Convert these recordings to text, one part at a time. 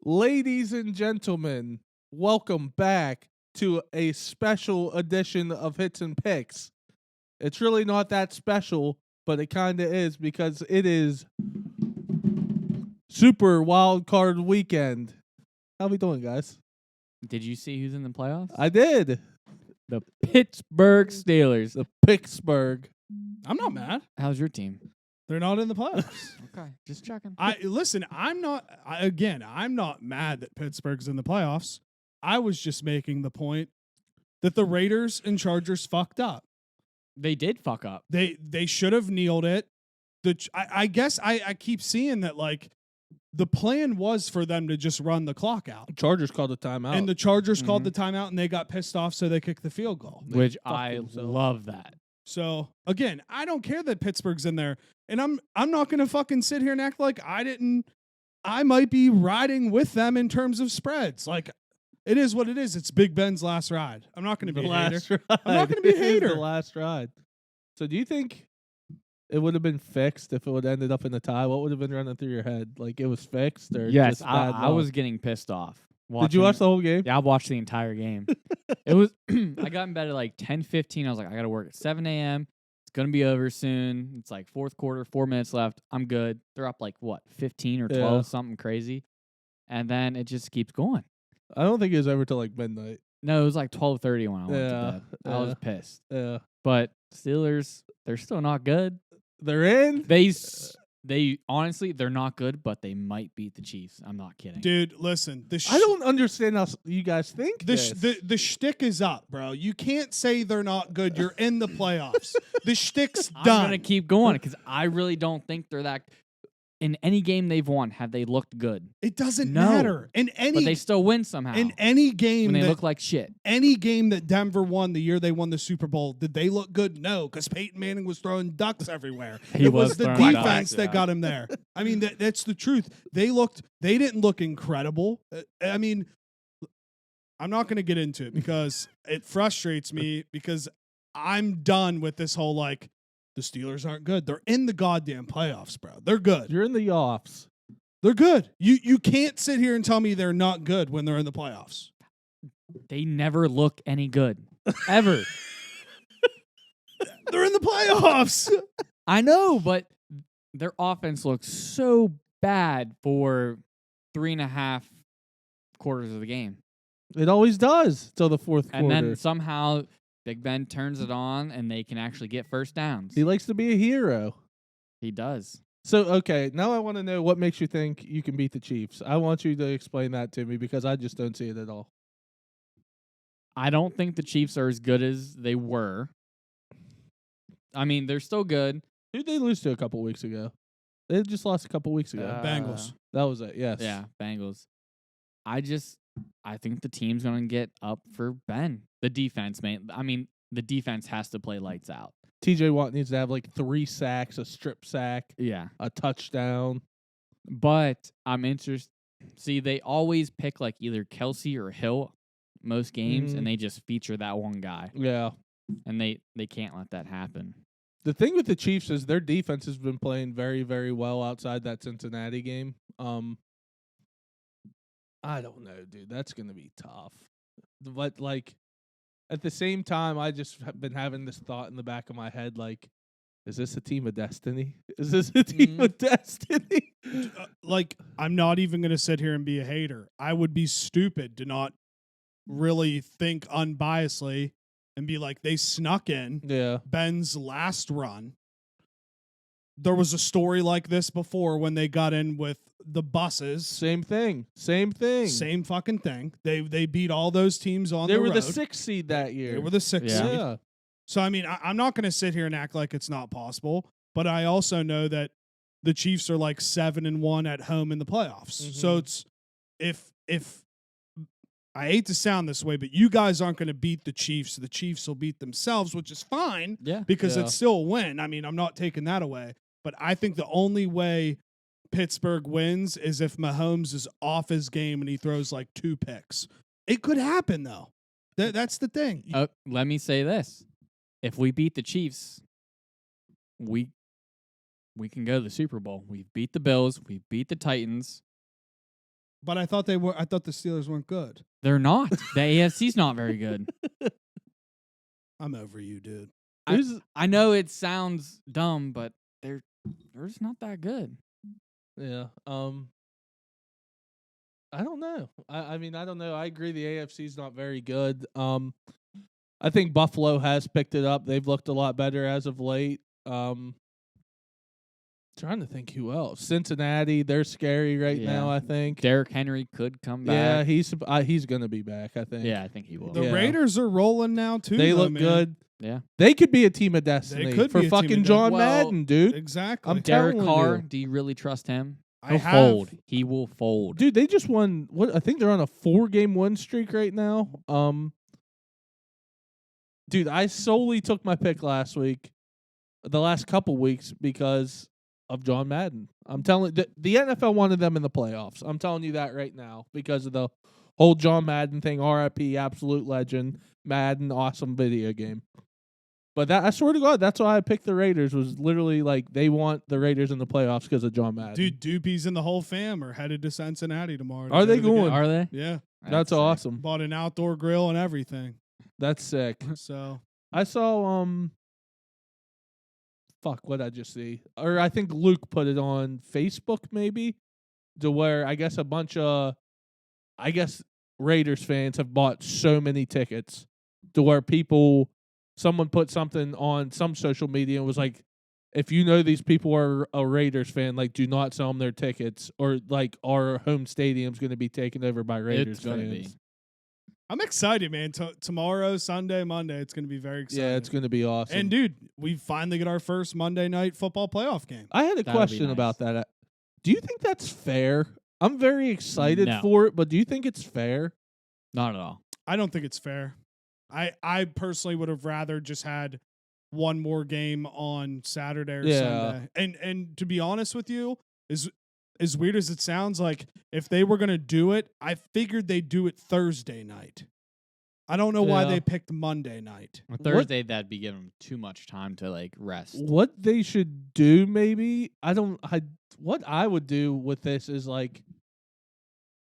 Ladies and gentlemen, welcome back to a special edition of Hits and Picks. It's really not that special, but it kind of is because it is Super Wild Card Weekend. How we doing, guys? Did you see who's in the playoffs? I did. The Pittsburgh Steelers. The Pittsburgh. I'm not mad. How's your team? They're not in the playoffs. Okay, just checking. I'm not mad that Pittsburgh's in the playoffs. I was just making the point that the Raiders and Chargers fucked up. They did fuck up. They should have kneeled it. I guess I keep seeing that like the plan was for them to just run the clock out. Chargers called a timeout. And the Chargers called the timeout and they got pissed off, so they kicked the field goal. Which I love that. So again, I don't care that Pittsburgh's in there, and I'm not gonna fucking sit here and act like I might be riding with them in terms of spreads. Like it is what it is. It's Big Ben's last ride. I'm not gonna be a hater. I'm not gonna be a hater. The last ride. So do you think it would have been fixed if it would have ended up in a tie? What would have been running through your head? Like it was fixed, or Yes, just bad I luck? was getting pissed off. Did you watch the whole game? Yeah, I watched the entire game. It was. I got in bed at like 10:15. I was like, I got to work at 7 a.m. It's gonna be over soon. It's like fourth quarter, 4 minutes left. I'm good. They're up like what, 15 or 12, Yeah. something crazy, and then it just keeps going. I don't think it was ever till like midnight. No, it was like 12:30 when I went to bed. I was pissed. Yeah. But Steelers, they're still not good. They're in. They honestly, they're not good, but they might beat the Chiefs. I'm not kidding. Dude, listen. I don't understand how you guys think the shtick is up, bro. You can't say they're not good. You're in the playoffs. The shtick's done. I'm gonna keep going because I really don't think they're that. In any game they've won, have they looked good? It doesn't No. matter. But they still win somehow. In any game when they look like shit. Any game that Denver won the year they won the Super Bowl, did they look good? No, because Peyton Manning was throwing ducks everywhere. It was the defense that got him there. I mean, that's the truth. They didn't look incredible. I mean, I'm not going to get into it because it frustrates me because I'm done with this whole like, the Steelers aren't good. They're in the goddamn playoffs, bro. They're good. You're in the offs. They're good. You can't sit here and tell me they're not good when they're in the playoffs. They never look any good. Ever. They're in the playoffs. I know, but their offense looks so bad for 3.5 quarters of the game. It always does till the fourth quarter. And then somehow Big Ben turns it on, and they can actually get first downs. He likes to be a hero. He does. So, okay, now I want to know what makes you think you can beat the Chiefs. I want you to explain that to me because I just don't see it at all. I don't think the Chiefs are as good as they were. I mean, they're still good. Who'd they lose to a couple weeks ago? They just lost a couple weeks ago. Bengals. That was it, yes. Yeah, Bengals. I think the team's going to get up for Ben. The defense, man. I mean, the defense has to play lights out. TJ Watt needs to have like 3 sacks, a strip sack, Yeah. a touchdown. But I'm interested. See, they always pick like either Kelsey or Hill most games, and they just feature that one guy. Yeah. And they can't let that happen. The thing with the Chiefs is their defense has been playing very, very well outside that Cincinnati game. I don't know, dude. That's going to be tough. But, like, at the same time, I just have been having this thought in the back of my head, like, is this a team of destiny? Is this a team of destiny? Like, I'm not even going to sit here and be a hater. I would be stupid to not really think unbiasedly and be like, they snuck in Ben's last run. There was a story like this before when they got in with the buses. Same thing. Same fucking thing. They beat all those teams on the road. They were the 6th seed that year. They were the 6th seed. Yeah. So, I mean, I'm not going to sit here and act like it's not possible, but I also know that the Chiefs are like 7-1 at home in the playoffs. Mm-hmm. So it's if I hate to sound this way, but you guys aren't going to beat the Chiefs. The Chiefs will beat themselves, which is fine because it's still a win. I mean, I'm not taking that away. But I think the only way Pittsburgh wins is if Mahomes is off his game and he throws like 2 picks. It could happen, though. That's the thing. Let me say this. If we beat the Chiefs, we can go to the Super Bowl. We beat the Bills. We beat the Titans. But I thought they were. I thought the Steelers weren't good. They're not. The AFC's not very good. I'm over you, dude. I know it sounds dumb, but they're just not that good. Yeah. I don't know. I mean, I don't know. I agree the AFC's not very good. I think Buffalo has picked it up. They've looked a lot better as of late. Trying to think who else. Cincinnati, they're scary right now, I think. Derrick Henry could come back. Yeah, he's going to be back, I think. Yeah, I think he will. The Raiders are rolling now too. They look man. good. Yeah. They could be a team of destiny could for be a team of fucking destiny. John Well, Madden, dude. Exactly. I'm Derek telling Carr, you. do you really trust him? I He'll have. fold. He will fold. Dude, they just won. What I think they're on a 4-game win streak right now. Dude, I solely took my pick last week, the last couple weeks, because of John Madden. I'm telling the NFL wanted them in the playoffs. I'm telling you that right now because of the whole John Madden thing. RIP, absolute legend. Madden, awesome video game. But that I swear to God, that's why I picked the Raiders. Was literally like they want the Raiders in the playoffs because of John Madden. Dude, Doopies and the whole fam are headed to Cincinnati tomorrow. to Are go they to the going? game. Are they? Yeah. That's sick. awesome. Bought an outdoor grill and everything. That's sick. So I saw fuck, what I just see? Or I think Luke put it on Facebook maybe, to where I guess a bunch of Raiders fans have bought so many tickets to where someone put something on some social media and was like, if you know these people are a Raiders fan, like, do not sell them their tickets, or like our home stadium's going to be taken over by Raiders It's gonna fans. be. I'm excited, man. Tomorrow, Sunday, Monday, it's going to be very exciting. Yeah, it's going to be awesome. And dude, we finally get our first Monday night football playoff game. I had a That'll be question nice. about that. Do you think that's fair? I'm very excited No. for it, but do you think it's fair? Not at all. I don't think it's fair. I personally would have rather just had one more game on Saturday or Yeah. Sunday. And to be honest with you, as weird as it sounds, like if they were gonna do it, I figured they'd do it Thursday night. I don't know why Yeah. they picked Monday night. On Thursday, that'd be giving them too much time to like rest. What they should do, maybe, what I would do with this is like,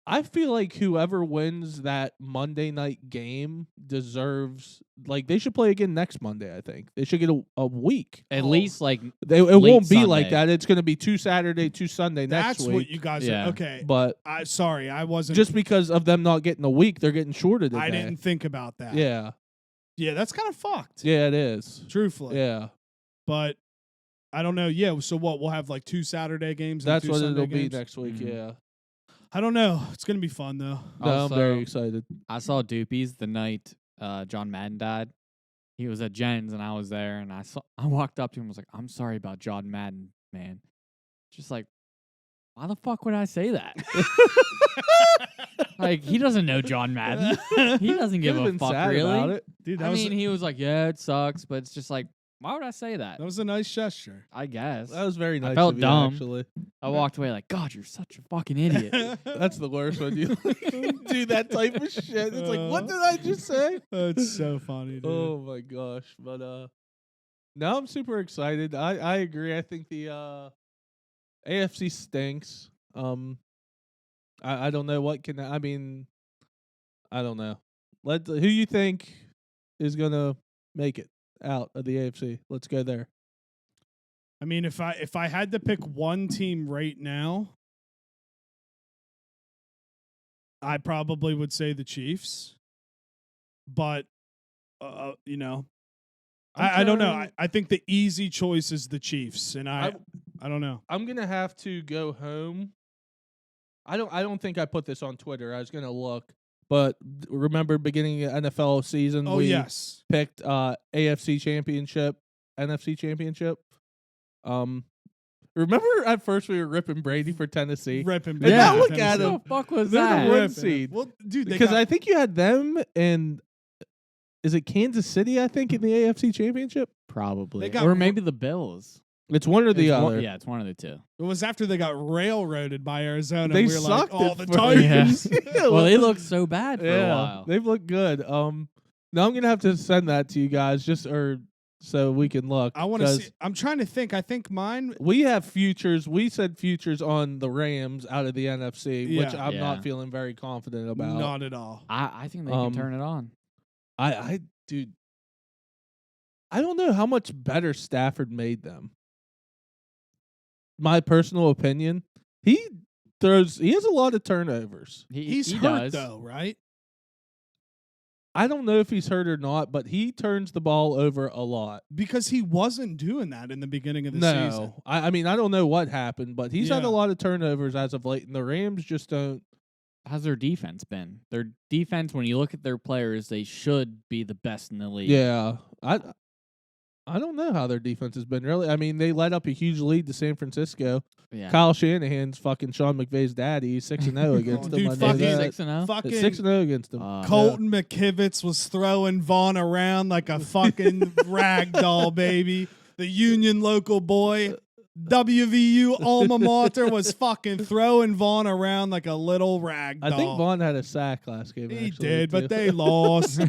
I feel like whoever wins that Monday night game deserves, like, they should play again next Monday. I think they should get a week. At least like It late won't be like Sunday. that. It's going to be 2 Saturday, 2 Sunday next That's week. what you guys Yeah. are. Okay. But Sorry, I wasn't just because of them not getting a week, they're getting shorted. I didn't think about that. Yeah, Yeah, that's kind of fucked. yeah, it is. Truthfully. Yeah, But I don't know. Yeah, so what? We'll have like 2 Saturday games and that's 2 what Sunday it'll be games? next week. Mhm. Yeah, I don't know. It's going to be fun though. no, I'm Also, very excited. I saw Doopies the night John Madden died. He was at Jen's and I was there, and I walked up to him and was like, "I'm sorry about John Madden, man." Just like, why the fuck would I say that? Like, he doesn't know John Madden. He doesn't give Could've a been fuck, sad really. about it. Dude, I mean, he was like, "Yeah, it sucks," but it's just like, why would I say that? that was a nice gesture. I guess. That was very nice. felt of you, dumb. Actually, I walked away like, God, you're such a fucking idiot. that's the worst when you do that type of shit. It's like, what did I just say? It's so funny, dude. Oh my gosh! But now I'm super excited. I agree. I think the AFC stinks. I don't know what can. I mean, I don't know. Who you think is gonna make it out of the AFC? Let's go there. I mean, if I had to pick one team right now, I probably would say the Chiefs. But you know, I don't know. I think the easy choice is the Chiefs, and I don't know. I'm gonna have to go home. I don't think I put this on Twitter. I was gonna look, but remember beginning of NFL season, Oh we yes, picked AFC Championship, NFC Championship. Remember at first we were ripping Brady for Tennessee ripping. And now look Tennessee. at him. What the fuck was They're the that? one Ripping. seed. Well, dude, they because got, I think you had them and is it Kansas City? I think in the AFC Championship. Probably. They got Or maybe the Bills. It's one or the It's other. one- yeah, it's one of the two. it was after they got railroaded by Arizona. They and we were sucked like, it oh, the for- Titans. Well, they looked so bad for a while. They've looked good. Now I'm gonna have to send that to you guys, just or so we can look. I want to see. I'm trying to think. I think mine. We have futures. We said futures on the Rams out of the NFC, which Yeah. I'm not feeling very confident about. Not at all. I think they can turn it on. Dude, I don't know how much better Stafford made them. My personal opinion, he has a lot of turnovers. He's he hurt does. though, right? I don't know if he's hurt or not, but he turns the ball over a lot. Because he wasn't doing that in the beginning of the season. No, I mean, I don't know what happened, but he's had Yeah. a lot of turnovers as of late, and the Rams just don't. How's their defense been? Their defense, when you look at their players, they should be the best in the league. Yeah, I don't know how their defense has been really. I mean, they let up a huge lead to San Francisco. Yeah. Kyle Shanahan's fucking Sean McVay's daddy. He's 6-0 against them. Dude, I know fucking that. 6-0. Fucking 6-0 against them. Colton McKivitz was throwing Vaughn around like a fucking rag doll, baby. The Union local boy, WVU alma mater, was fucking throwing Vaughn around like a little rag doll. I think Vaughn had a sack last game. He actually, did, too. but they lost.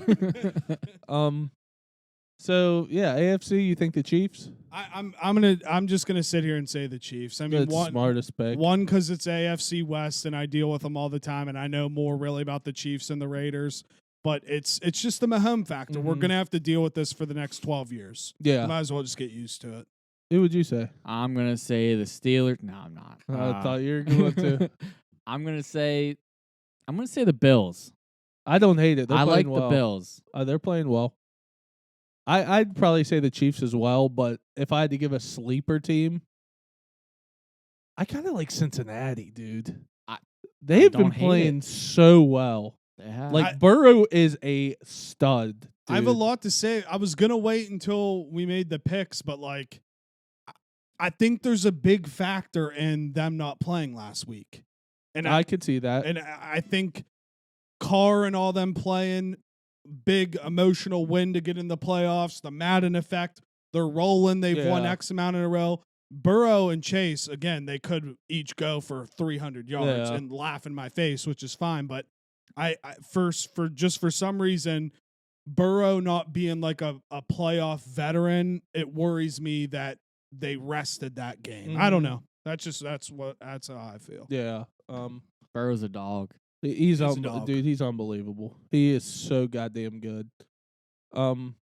So yeah, AFC. You think the Chiefs? I'm just gonna sit here and say the Chiefs. I mean, That's the smartest pick. One, because it's AFC West, and I deal with them all the time, and I know more really about the Chiefs and the Raiders. But it's just the Mahomes factor. We're gonna have to deal with this for the next 12 years. Yeah. Might as well just get used to it. Who would you say? I'm gonna say the Steelers. No, I'm not. I thought you were going to. I'm gonna say the Bills. I don't hate it. They're I playing like well. the Bills. They're playing well. I'd probably say the Chiefs as well, but if I had to give a sleeper team, I kind of like Cincinnati, dude. They've been don't hate playing it. so well. Like Burrow is a stud. Dude. I have a lot to say. I was gonna wait until we made the picks, but like, I think there's a big factor in them not playing last week, and I could see that. And I think Carr and all them playing, big emotional win to get in the playoffs. The Madden effect. They're rolling. They've won X amount in a row. Burrow and Chase, again, they could each go for 300 yards and laugh in my face, which is fine. But I for some reason, Burrow not being like a playoff veteran, it worries me that they rested that game. Mm-hmm. I don't know. That's how I feel. Yeah. Burrow's a dog. He's a dog. Dude, he's unbelievable. He is so goddamn good. All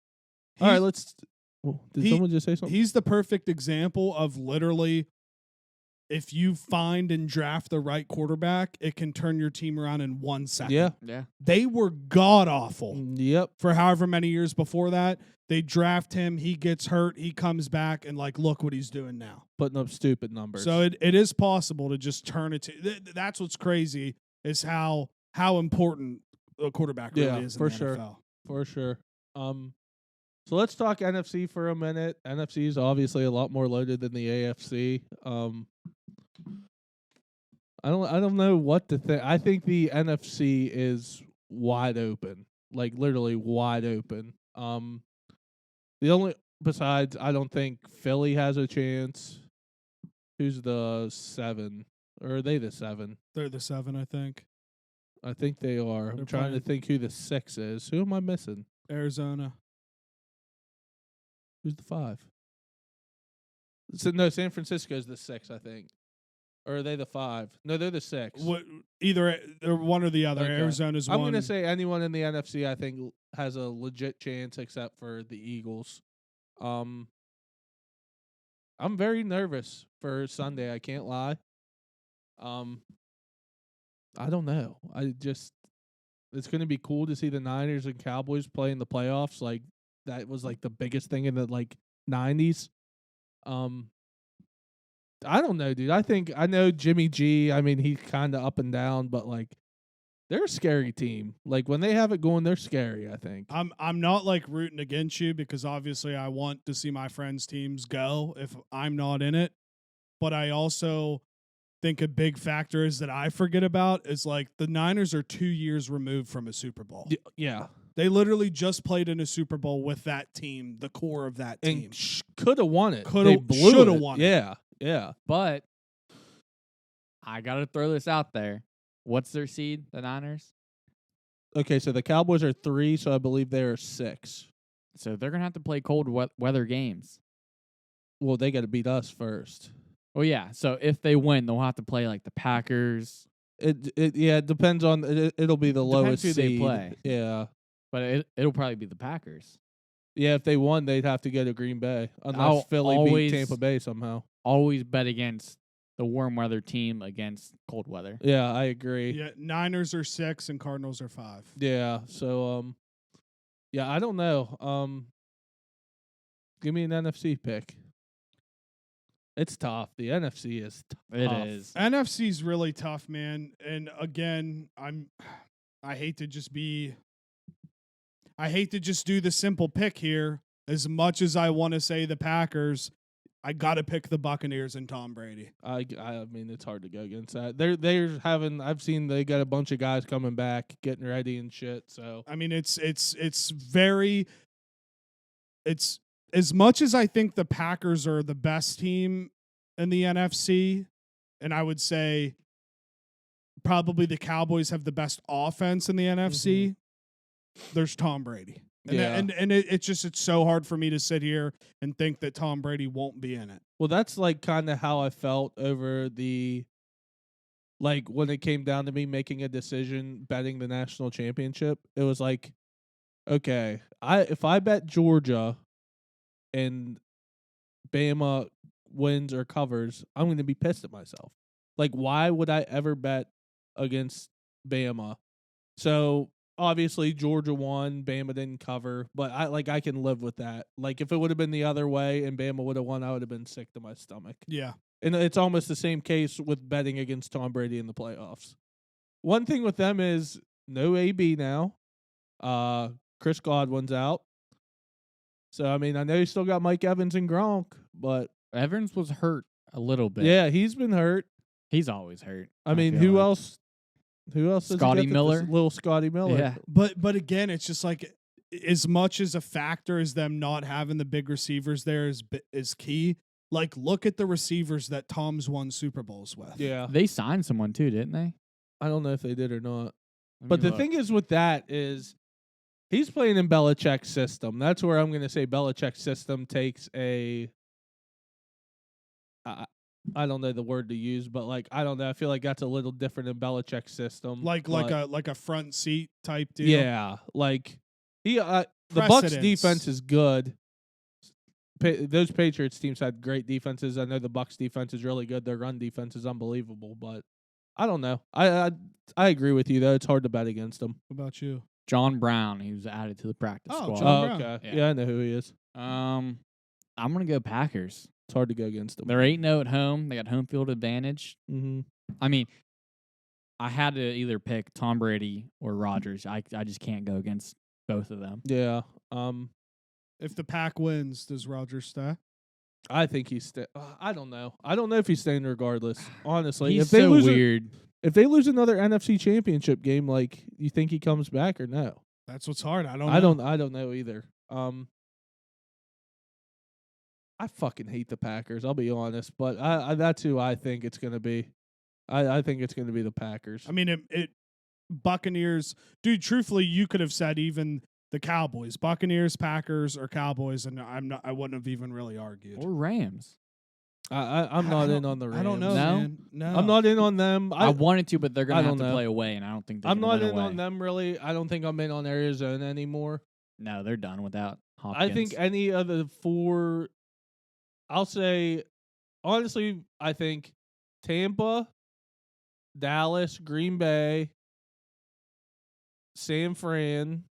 right, let's. Did someone just say something? He's the perfect example of literally, if you find and draft the right quarterback, it can turn your team around in 1 second. Yeah. They were god awful. Yep. For however many years before that. They draft him, he gets hurt, he comes back, and like, look what he's doing now. Putting up stupid numbers. So it is possible to just turn it to. That's what's crazy is how important a quarterback really is in the NFL. For sure. So let's talk NFC for a minute. NFC is obviously a lot more loaded than the AFC. I don't know what to think. I think the NFC is wide open, like literally wide open. The only besides, I don't think Philly has a chance. Who's the 7? Or are they the 7? They're the 7, I think. I think they are. I'm trying to think who the 6 is. Who am I missing? Arizona. Who's the 5? So, no, San Francisco's the 6, I think. Or are they the 5? No, they're the 6. Either one or the other. Okay. Arizona's one. I'm going to say anyone in the NFC, I think, has a legit chance except for the Eagles. I'm very nervous for Sunday. I can't lie. I don't know. It's going to be cool to see the Niners and Cowboys play in the playoffs. Like, that was like the biggest thing in the 90s. I don't know, dude. I know Jimmy G. I mean, he's kind of up and down, but like, they're a scary team. Like, when they have it going, they're scary, I think. I'm not like rooting against you because obviously I want to see my friends' teams go if I'm not in it. But I also think a big factor is that I forget about is like the Niners are 2 years removed from a Super Bowl. Yeah. They literally just played in a Super Bowl with that team, the core of that team. And could have won it. Should have won it. Yeah. But I got to throw this out there. What's their seed, the Niners? Okay, so the Cowboys are 3, so I believe they are 6. So they're gonna have to play cold weather games. Well, they got to beat us first. Oh yeah. So if they win, they'll have to play like the Packers. It depends on it'll be the Depends lowest who they seed. play. Yeah. But it'll probably be the Packers. Yeah, if they won, they'd have to go to Green Bay unless I'll Philly always- beat Tampa Bay somehow. Always bet against the warm weather team against cold weather. Yeah, I agree. Yeah, Niners are 6 and Cardinals are 5. Yeah, so yeah, I don't know. Give me an NFC pick. It's tough. The NFC is tough. It is. NFC's really tough, man. And again, I hate to just do the simple pick here. As much as I want to say the Packers, I got to pick the Buccaneers and Tom Brady. I mean, it's hard to go against that. They're having. I've seen they got a bunch of guys coming back, getting ready and shit. So I mean, it's as much as I think the Packers are the best team in the NFC, and I would say probably the Cowboys have the best offense in the NFC. There's Tom Brady. And it's so hard for me to sit here and think that Tom Brady won't be in it. Well, that's like kind of how I felt over when it came down to me making a decision betting the national championship. It was like, okay, if I bet Georgia and Bama wins or covers, I'm going to be pissed at myself. Like, why would I ever bet against Bama? So obviously Georgia won, Bama didn't cover, but I can live with that. Like, if it would have been the other way and Bama would have won, I would have been sick to my stomach. Yeah. And it's almost the same case with betting against Tom Brady in the playoffs. One thing with them is no AB now. Chris Godwin's out. So, I mean, I know you still got Mike Evans and Gronk, but Evans was hurt a little bit. yeah, he's been hurt. He's always hurt. I mean, feel who like. else? Who else? Scotty Miller? Little Scotty Miller. Yeah. But again, it's just like as much as a factor as them not having the big receivers there is key. Like, look at the receivers that Tom's won Super Bowls with. Yeah. They signed someone too, didn't they? I don't know if they did or not. Let But me the look. thing is with that is he's playing in Belichick's system. That's where I'm going to say Belichick's system takes I don't know the word to use, but like I don't know. I feel like that's a little different in Belichick's system. Like a front seat type deal. Yeah, like the Bucs Precedence. defense is good. Those Patriots teams had great defenses. I know the Bucs defense is really good. Their run defense is unbelievable, but I don't know. I agree with you though. It's hard to bet against them. What about you? John Brown, he was added to the practice Oh, squad. John Oh, Brown. okay. Yeah, I know who he is. I'm gonna go Packers. It's hard to go against them. They're 8-0 at home. They got home field advantage. Mm-hmm. I mean, I had to either pick Tom Brady or Rodgers. I just can't go against both of them. Yeah. If the Pack wins, does Rodgers stay? I think he's. I don't know. I don't know if he's staying regardless. Honestly, He's if they so lose weird. if they lose another NFC Championship game, like you think he comes back or no? That's what's hard. I I don't know either. I fucking hate the Packers. I'll be honest, but I that's who I think it's gonna be. I think it's gonna be the Packers. I mean, it Buccaneers, dude. Truthfully, you could have said even the Cowboys, Buccaneers, Packers, or Cowboys, and I wouldn't have even really argued. Or Rams. I'm not in on the Rams. I don't know, No? man. No, I'm not in on them. I wanted to, but they're I gonna have don't to know. play away, and I don't think they're I'm gonna not win in away. on them really. I don't think I'm in on Arizona anymore. No, they're done without Hopkins. I think any of the four, I'll say, honestly, I think Tampa, Dallas, Green Bay, San Fran.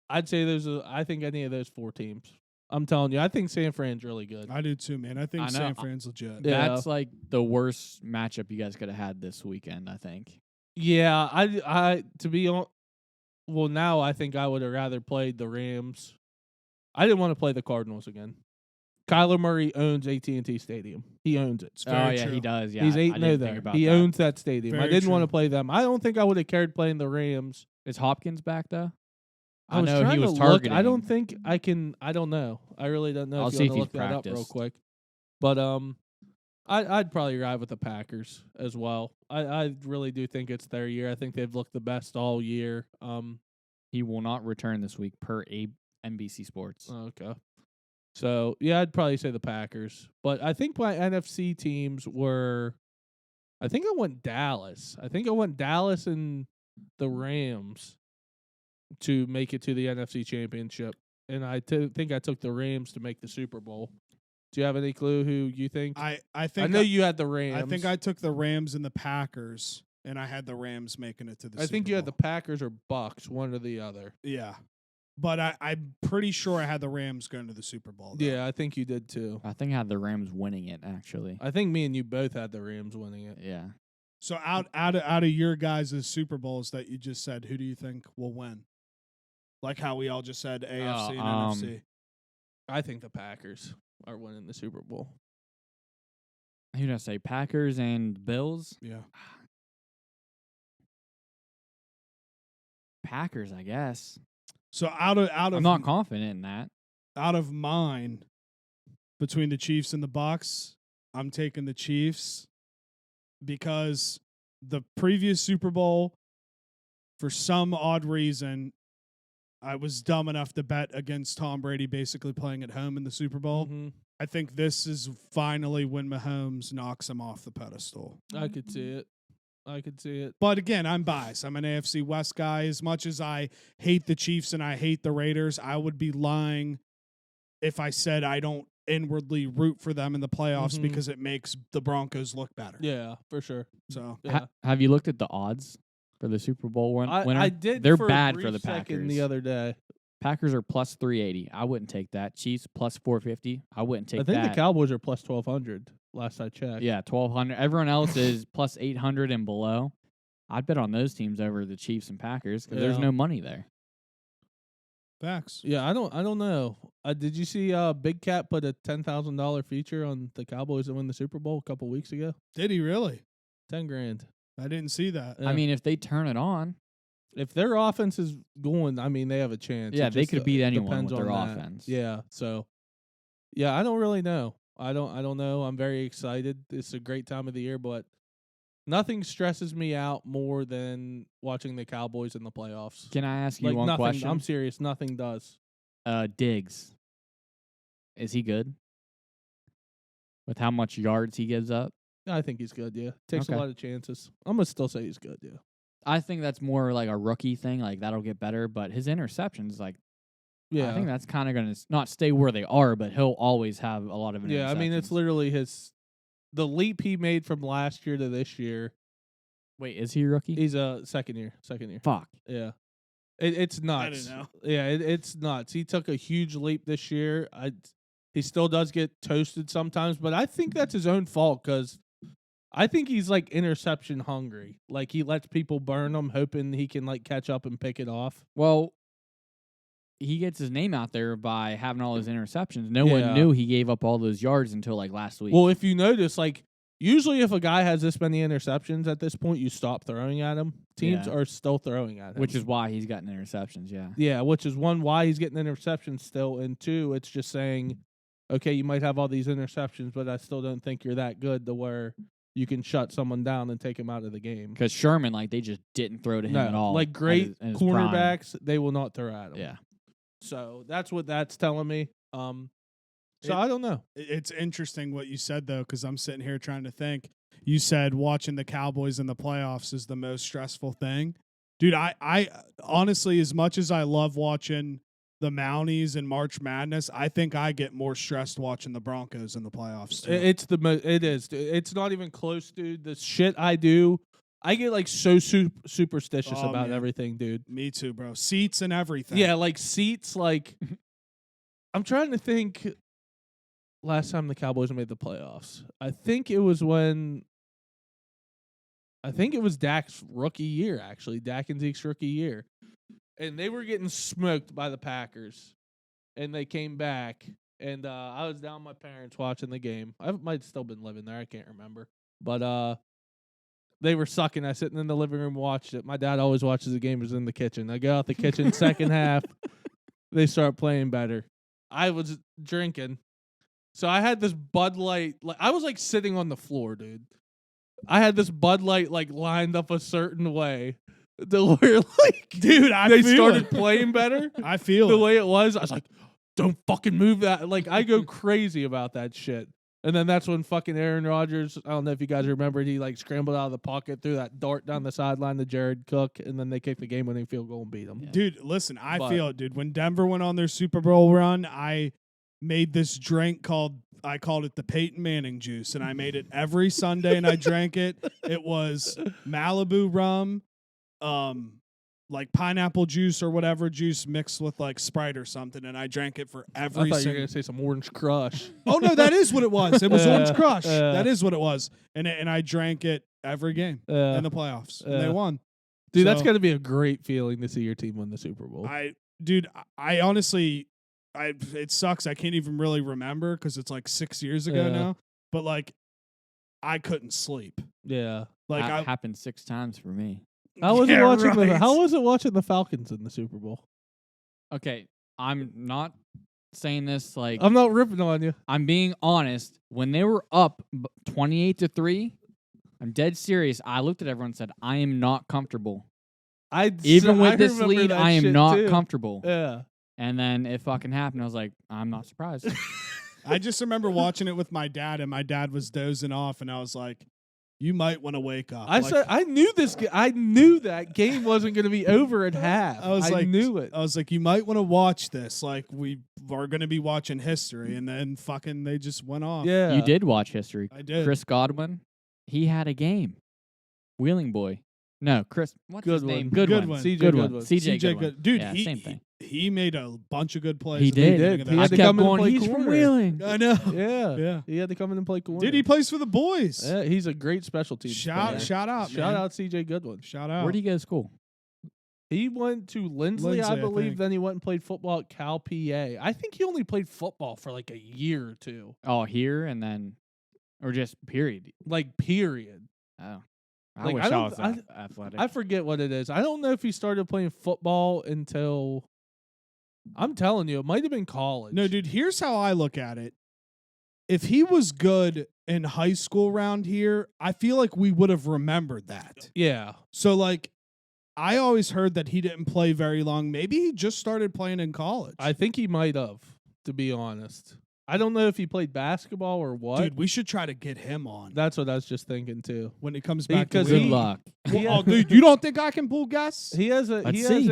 I'd say I think any of those four teams. I'm telling you, I think San Fran's really good. I do too, man. I think I know. San Fran's legit. Yeah. that's like the worst matchup you guys could have had this weekend. I think. Yeah, I to be on. Well, now I think I would have rather played the Rams. I didn't want to play the Cardinals again. Kyler Murray owns AT&T Stadium. He owns it. It's Oh very yeah, true. he does. Yeah, He's I 8-0 didn't think there. about He that. owns that stadium. I Very didn't want to true. play them. I don't think I would have cared playing the Rams. Is Hopkins back though? I was know trying he was to targeting. look. I don't think I can. I don't know. I really don't know. I'll if see you if want to he's look that up real practiced. quick. But I'd probably ride with the Packers as well. I really do think it's their year. I think they've looked the best all year. He will not return this week per NBC Sports. Okay. So, yeah, I'd probably say the Packers. But I think my NFC teams were, I think I went Dallas. I think I went Dallas and the Rams to make it to the NFC Championship. And I think I took the Rams to make the Super Bowl. Do you have any clue who you think? I know you had the Rams. I think I took the Rams and the Packers, and I had the Rams making it to the Super Bowl. I think you had the Packers or Bucks, one or the other. Yeah. But I'm pretty sure I had the Rams going to the Super Bowl. Though. Yeah, I think you did too. I think I had the Rams winning it, actually. I think me and you both had the Rams winning it. Yeah. So out of your guys' Super Bowls that you just said, who do you think will win? Like how we all just said AFC and NFC. I think the Packers are winning the Super Bowl. Who did I say? Packers and Bills? Yeah. Packers, I guess. So out of I'm not confident in that. Out of mine, between the Chiefs and the Bucks, I'm taking the Chiefs because the previous Super Bowl, for some odd reason, I was dumb enough to bet against Tom Brady basically playing at home in the Super Bowl. Mm-hmm. I think this is finally when Mahomes knocks him off the pedestal. I could see it. But again, I'm biased. I'm an AFC West guy. As much as I hate the Chiefs and I hate the Raiders, I would be lying if I said I don't inwardly root for them in the playoffs because it makes the Broncos look better. Yeah, for sure. So yeah. Have you looked at the odds for the Super Bowl winner? I did. They're for bad a for the brief second Packers. the other day. Packers are plus 380. I wouldn't take that. Chiefs plus 450. I wouldn't take that. I think the Cowboys are plus 1,200 last I checked. Yeah, 1,200. Everyone else is plus 800 and below. I'd bet on those teams over the Chiefs and Packers because there's no money there. facts. Yeah, I don't know. Did you see Big Cat put a $10,000 feature on the Cowboys that win the Super Bowl a couple weeks ago? Did he really? $10,000. I didn't see that. Yeah. I mean, if they turn it on. If their offense is going, I mean, they have a chance. Yeah, It they just, could beat anyone depends with their on that. offense. Yeah, so yeah, I don't really know. I don't know. I'm very excited. It's a great time of the year, but nothing stresses me out more than watching the Cowboys in the playoffs. Can I ask you Like one nothing. question? I'm serious. Nothing does. Diggs. Is he good? With how much yards he gives up? I think he's good. Yeah, takes Okay. a lot of chances. I'm gonna still say he's good. Yeah. I think that's more like a rookie thing. Like, that'll get better. But his interceptions, like, Yeah. I think that's kind of going to not stay where they are, but he'll always have a lot of interceptions. Yeah, I mean, it's literally the leap he made from last year to this year. Wait, is he a rookie? He's a second year. Fuck. Yeah. It's nuts. I didn't know. Yeah, it's nuts. He took a huge leap this year. He still does get toasted sometimes, but I think that's his own fault because I think he's like interception hungry. Like he lets people burn him, hoping he can like catch up and pick it off. Well, he gets his name out there by having all those interceptions. No one Yeah. knew he gave up all those yards until like last week. Well, if you notice, like usually if a guy has this many interceptions at this point, you stop throwing at him. Teams Yeah. are still throwing at him. which is why he's gotten interceptions, yeah. Yeah, which is one, why he's getting interceptions still, and two, it's just saying, okay, you might have all these interceptions, but I still don't think you're that good to where you can shut someone down and take him out of the game. Because Sherman, like, they just didn't throw to him at all. Like at great his prime. cornerbacks, they will not throw at him. Yeah. So that's what that's telling me. So I don't know. It's interesting what you said, though, because I'm sitting here trying to think. You said watching the Cowboys in the playoffs is the most stressful thing. Dude, I honestly, as much as I love watching the Mounties and March Madness, I think I get more stressed watching the Broncos in the playoffs, too. It's the most. It is. It's not even close, dude. The shit I do, I get like so superstitious Oh, about man. everything, dude. Me too, bro. Seats and everything. Yeah, like seats. Like I'm trying to think. Last time the Cowboys made the playoffs, I think it was Dak's rookie year. Actually, Dak and Zeke's rookie year, and they were getting smoked by the Packers, and they came back. And I was down with my parents watching the game. I might have still been living there. I can't remember, but they were sucking. I sitting in the living room watched it. My dad always watches the game. Was in the kitchen. I go out the kitchen second half. They start playing better. I was drinking. So I had this Bud Light. Like I was like sitting on the floor, dude. I had this Bud Light like lined up a certain way. where like, Dude, I they feel started it. playing better. I feel The it. way it was, I was like, don't fucking move that. Like, I go crazy about that shit. And then that's when fucking Aaron Rodgers, I don't know if you guys remember, he like scrambled out of the pocket, threw that dart down the sideline to Jared Cook, and then they kicked the game-winning field goal and beat him. Yeah. Dude, listen, I But- feel it, dude. When Denver went on their Super Bowl run, I made this drink I called it the Peyton Manning juice, and I made it every Sunday, and I drank it. It was Malibu rum, like pineapple juice or whatever juice mixed with like Sprite or something, and I drank it for I every thought you were single. going to say some Orange Crush. Oh no, that is what it was. It was Orange Crush. Yeah. That is what it was, and I drank it every game in the playoffs, and they Yeah. won. Dude, that's So- got to be a great feeling to see your team win the Super Bowl. I honestly, it sucks. I can't even really remember because it's like 6 years ago Yeah. now. But like, I couldn't sleep. Yeah. Like, That I happened 6 times for me. How was Yeah, it watching right. How was it watching the Falcons in the Super Bowl? Okay, I'm not saying this like I'm not ripping on you. I'm being honest. When they were up 28-3, I'm dead serious. I looked at everyone and said, "I am not comfortable. Even with this remember lead, that I am shit not too. comfortable." Yeah. And then it fucking happened. I was like, I'm not surprised. I just remember watching it with my dad, and my dad was dozing off, and I was like, "You might want to wake up." I Like, said I knew I knew that game wasn't going to be over at half. I was like, knew it. I was like, "You might want to watch this. Like, we are going to be watching history," and then fucking they just went off. Yeah. You did watch history. I did. Chris Godwin, he had a game. Wheeling boy. No, Chris. What's his Goodwin. name? Goodwin. CJ Goodwin. Goodwin. CJ CJ Goodwin. Good, dude. Yeah, same thing. He made a bunch of good plays. He at the did. beginning of He that I had to game. kept come in and going. play He's from corner. Wheeling. I know. Yeah. Yeah. He had to come in and play corner. Dude, he plays for the boys. Yeah, he's a great special teams Shout player. out, Shout man. out CJ Goodwin. Shout out. Where'd he go to school? He went to Lindsley, Lindsley, I I believe. think. Then he went and played football at Cal PA. I think he only played football for like a year or two. Oh, here and then, or just period. Like, period. Oh, I Like, wish I I don't- was that athletic. I forget what it is. I don't know if he started playing football until. I'm telling you, it might have been college. No, dude, here's how I look at it. If he was good in high school around here, I feel like we would have remembered that. Yeah. So, like, I always heard that he didn't play very long. Maybe he just started playing in college. I think he might have, to be honest. I don't know if he played basketball or what. Dude, we should try to get him on That's what I was just thinking, too. when he comes back. Because to Good he- Wheeling. luck. Well, oh, dude, you don't think I can pull guests? He has a Let's he see.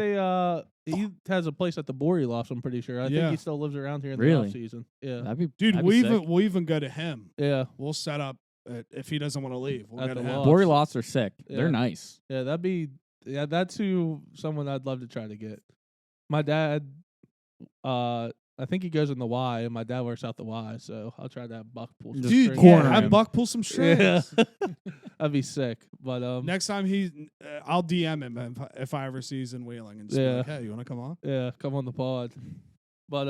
has a place at the Bory Lofts, I'm pretty sure. I Yeah. think he still lives around here in the Really? off season. Yeah. That'd be Dude, that'd be sick. we'll even go to him. Yeah. We'll set up if he doesn't want to leave. We'll At go to the him. Loft. Bory Lots are sick. Yeah. They're nice. Yeah, that's someone I'd love to try to get. My dad I think he goes in the Y, and my dad works out the Y, so I'll try to have Buck pull some Just Dude, strings. corner have him. Buck pull some strings. Yeah. That'd be sick. But Next time I'll DM him if I ever see he's in Wheeling and just be like, Yeah. hey, you want to come on? yeah, come on the pod. But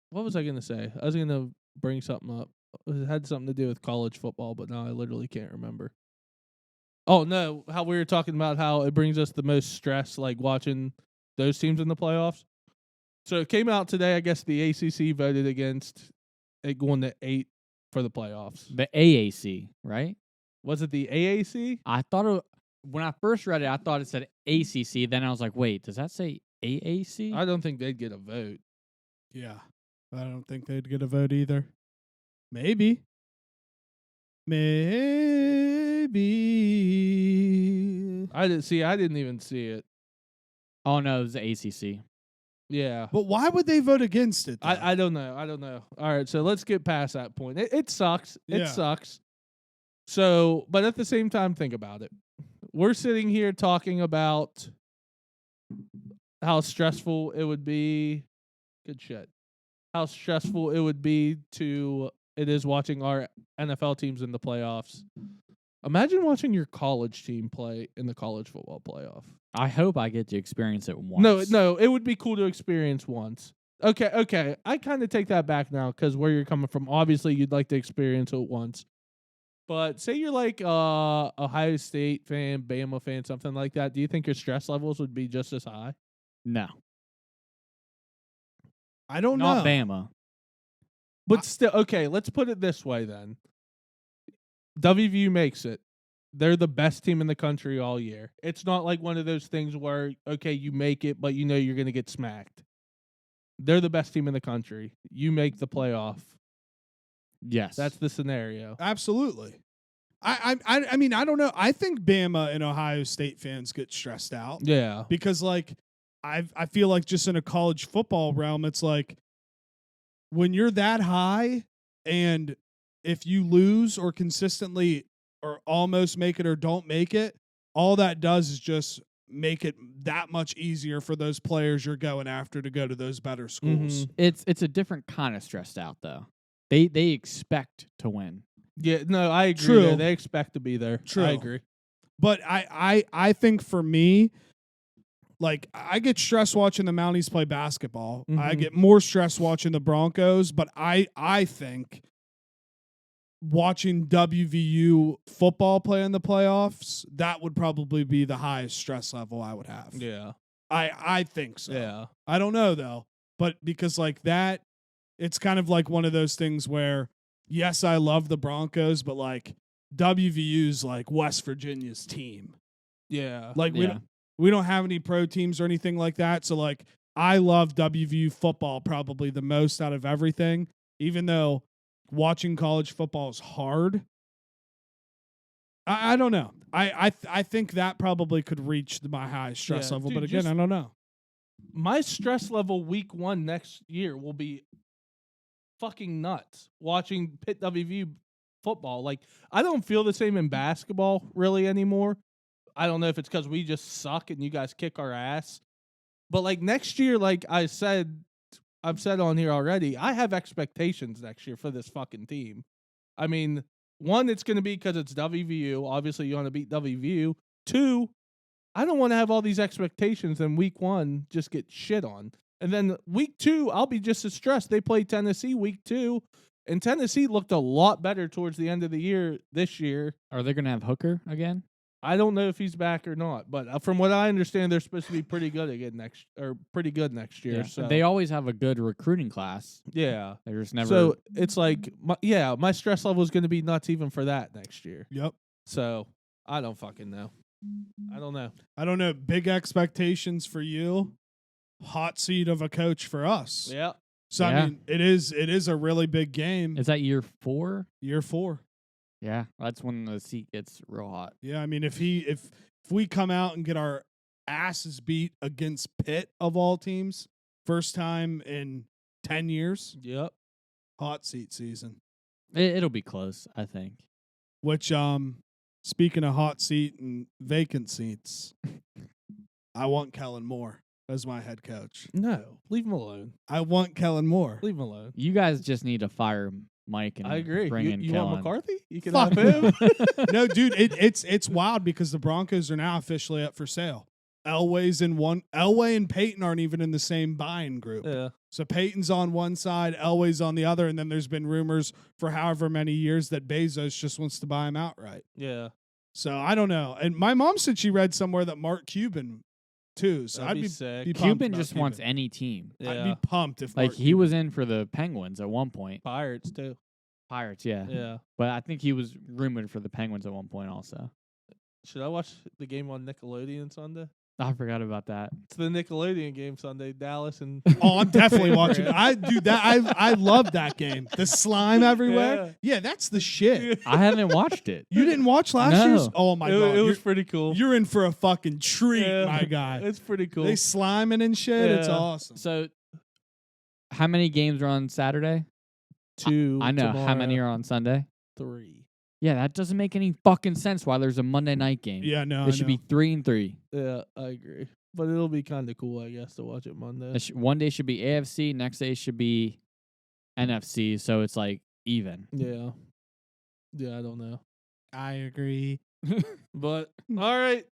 what was I gonna say? I was gonna bring something up. It had something to do with college football, but now I literally can't remember. Oh no, how we were talking about how it brings us the most stress, like watching those teams in the playoffs. So it came out today. I guess the ACC voted against it going to 8 for the playoffs. The AAC, right? Was it the AAC? I thought when I first read it, I thought it said ACC. Then I was like, wait, does that say AAC? I don't think they'd get a vote. Yeah. I don't think they'd get a vote either. Maybe. I didn't even see it. Oh no, it was the ACC. Yeah. But why would they vote against it? though? I don't know. All right, so let's get past that point. It sucks. It Yeah. sucks. So, but at the same time, think about it. We're sitting here talking about how stressful it would be. Good shit. How stressful it would be it is watching our NFL teams in the playoffs. Imagine watching your college team play in the college football playoff. I hope I get to experience it once. No, it would be cool to experience once. Okay. I kind of take that back now because where you're coming from, obviously you'd like to experience it once. But say you're like Ohio State fan, Bama fan, something like that. Do you think your stress levels would be just as high? No, I don't not know. Bama. But still, okay, let's put it this way then. WVU makes it. they're the best team in the country all year. It's not like one of those things where, okay, you make it, but you know you're going to get smacked. They're the best team in the country. You make the playoff. Yes. That's the scenario. Absolutely. I mean, I don't know. I think Bama and Ohio State fans get stressed out. Yeah. Because, like, I feel like just in a college football realm, it's like when you're that high and if you lose or consistently or almost make it or don't make it, all that does is just make it that much easier for those players you're going after to go to those better schools. It's a different kind of stressed out, though. They expect to win. Yeah, no, I agree. True. There. They expect to be there. True. I agree. But I think for me, like, I get stressed watching the Mounties play basketball. I get more stressed watching the Broncos, but I think watching WVU football play in the playoffs, that would probably be the highest stress level I would have. Yeah. I think so. Yeah. I don't know, though. But because, like, that, it's kind of like one of those things where, yes, I love the Broncos, but, like, WVU's like West Virginia's team. Yeah. Like, we don't have any pro teams or anything like that. So, like, I love WVU football probably the most out of everything, even though watching college football is hard. I don't know. I think that probably could reach my highest stress level. Dude, but again, I don't know. My stress level week 1 next year will be fucking nuts watching Pitt WVU football. Like, I don't feel the same in basketball really anymore. I don't know if it's because we just suck and you guys kick our ass. But, like, next year, like I've said on here already, I have expectations next year for this fucking team. I mean, 1, it's going to be because it's WVU. Obviously, you want to beat WVU. 2, I don't want to have all these expectations and week 1 just get shit on. And then week 2, I'll be just as stressed. They play Tennessee week 2, and Tennessee looked a lot better towards the end of the year this year. Are they going to have Hooker again? I don't know if he's back or not, but from what I understand, they're supposed to be pretty good pretty good next year. Yeah. So They always have a good recruiting class. yeah, They're just never. so it's like my stress level is going to be nuts even for that next year. Yep. So I don't fucking know. I don't know. Big expectations for you. Hot seat of a coach for us. Yeah. So Yeah. I mean, it is a really big game. Is that year 4? Year 4. Yeah, that's when the seat gets real hot. Yeah, I mean, if we come out and get our asses beat against Pitt of all teams, first time in 10 years, Yep. hot seat season. It'll be close, I think. Which speaking of hot seat and vacant seats, I want Kellen Moore as my head coach. No, leave him alone. I want Kellen Moore. Leave him alone. You guys just need to fire Mike and I agree. bring in You Kellen. want McCarthy? You can Fuck. have him. No, dude, it's wild because the Broncos are now officially up for sale. Elway and Peyton aren't even in the same buying group. Yeah. So Peyton's on one side, Elway's on the other, and then there's been rumors for however many years that Bezos just wants to buy him outright. Yeah. So I don't know. And my mom said she read somewhere that Mark Cuban too. So That'd I'd be be sick. pumped Cuban about just wants any team. Yeah. I'd be pumped if Like Mark he was in for the Penguins at one point. Pirates too. Pirates, yeah. Yeah. But I think he was rumored for the Penguins at one point also. Should I watch the game on Nickelodeon Sunday? I forgot about that. It's the Nickelodeon game Sunday, Dallas and. Oh, I'm definitely watching. I love that game. The slime everywhere. Yeah, that's the shit. I haven't watched it. You didn't watch last No. year's? Oh my god, It was pretty cool. you're in for a fucking treat, Yeah. my guy. It's pretty cool. They sliming and shit. It's Yeah. awesome. So how many games are on Saturday? 2. I know. How many tomorrow. are on Sunday? 3. Yeah, that doesn't make any fucking sense why there's a Monday night game. Yeah, no, It should be 3 and 3. Yeah, I agree. But it'll be kind of cool, I guess, to watch it Monday. One day should be AFC, next day should be NFC, so it's like even. Yeah. Yeah, I don't know. I agree. But all right.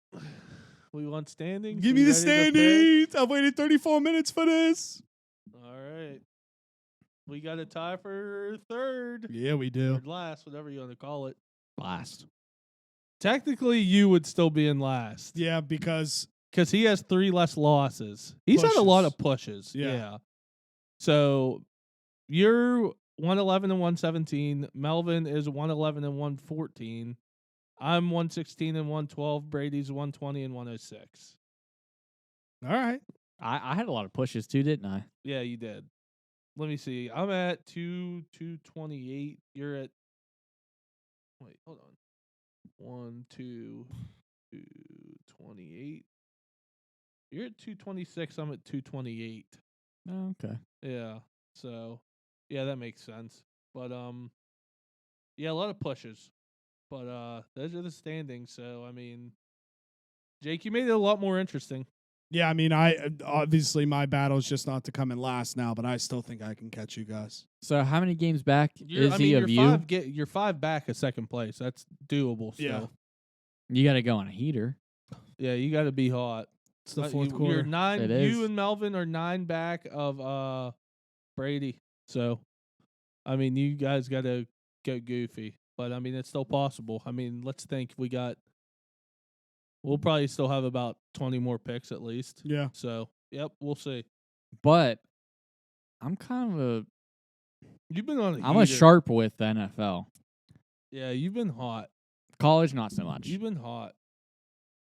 We want standings. Give We me the ready to pick? standings. I've waited 34 minutes for this. All right. We got a tie for third. Yeah, we do. Third last, whatever you want to call it. Last. Technically, you would still be in last. Yeah, because Because he has 3 less losses. He's had a lot of pushes. Yeah. So you're 111 and 117. Melvin is 111 and 114. I'm 116 and 112. Brady's 120 and 106. All right. I had a lot of pushes too, didn't I? Yeah, you did. Let me see. I'm at 228. You're at. Wait, hold on. 1, 2, 228. You're at 226. I'm at 228. Oh, okay. Yeah. So, yeah, that makes sense. But yeah, a lot of pushes. But those are the standings. So, I mean, Jake, you made it a lot more interesting. Yeah, I mean, I obviously my battle is just not to come in last now, but I still think I can catch you guys. So how many games back is he you're of you? You're 5 back at second place. That's doable still. Yeah. You got to go on a heater. Yeah, you got to be hot. It's the fourth quarter. You're 9. It You is. and Melvin are 9 back of Brady. So, I mean, you guys got to go goofy, but I mean, it's still possible. I mean, let's think. We'll probably still have about 20 more picks at least. Yeah. So, yep, we'll see. But I'm kind of You've been on. I'm a sharp with the NFL. Yeah, you've been hot. College, not so much. You've been hot.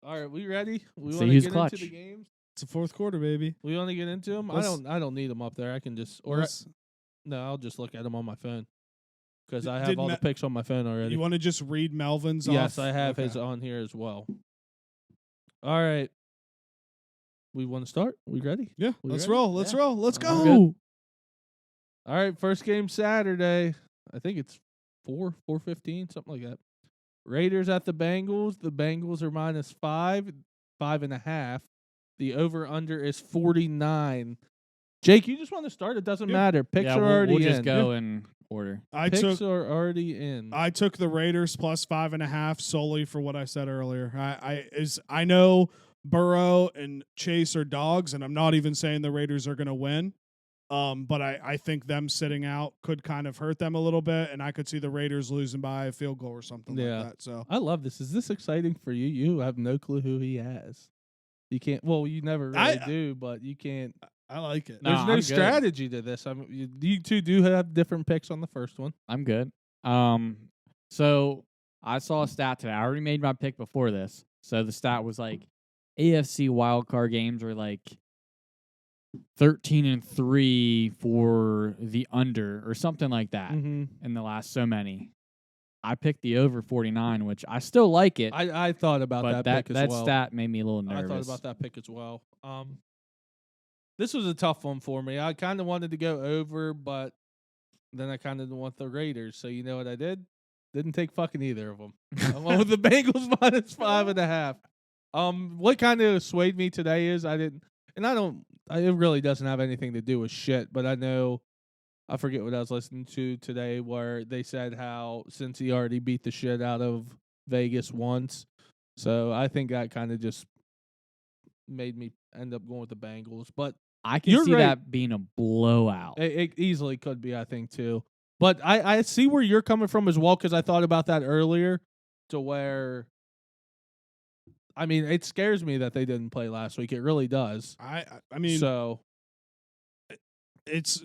All right, we ready? We See want to who's get clutch. into the games. It's the fourth quarter, baby. We want to get into them. I don't need them up there. I can just no. I'll just look at them on my phone because I have all the picks on my phone already. You want to just read Melvin's? Yes, off? I have his on here as well. All right. We want to start? We ready? Yeah. We Let's ready? roll. Let's Yeah. roll. Let's All go. right. All right, first game Saturday. I think it's 4:15, something like that. Raiders at the Bengals. The Bengals are -5, 5.5. The over/under is 49. Jake, you just want to start? It doesn't matter. Picks are already we'll in. just go in order. Picks are already in. I took the Raiders plus 5.5 solely for what I said earlier. I know Burrow and Chase are dogs, and I'm not even saying the Raiders are going to win. But I think them sitting out could kind of hurt them a little bit, and I could see the Raiders losing by a field goal or something like that. So I love this. Is this exciting for you? You have no clue who he has. You can't. Well, you never really do, but you can't. I like it. No, There's no I'm good. strategy to this. I mean, you two do have different picks on the first one. I'm good. So I saw a stat today. I already made my pick before this. So the stat was like AFC wildcard games were like 13-3 for the under or something like that in the last so many. I picked the over 49, which I still like it. I thought about but that pick as well. That stat made me a little nervous. I thought about that pick as well. This was a tough one for me. I kind of wanted to go over, but then I kind of want the Raiders. So you know what I did? Didn't take fucking either of them. I went with the Bengals -5.5. What kind of swayed me today is it really doesn't have anything to do with shit, but I forget what I was listening to today where they said how since he already beat the shit out of Vegas once, so I think that kind of just made me end up going with the Bengals. But I can see that being a blowout. It easily could be, I think, too. But I see where you're coming from as well because I thought about that earlier to where, I mean, it scares me that they didn't play last week. It really does. I mean, so it's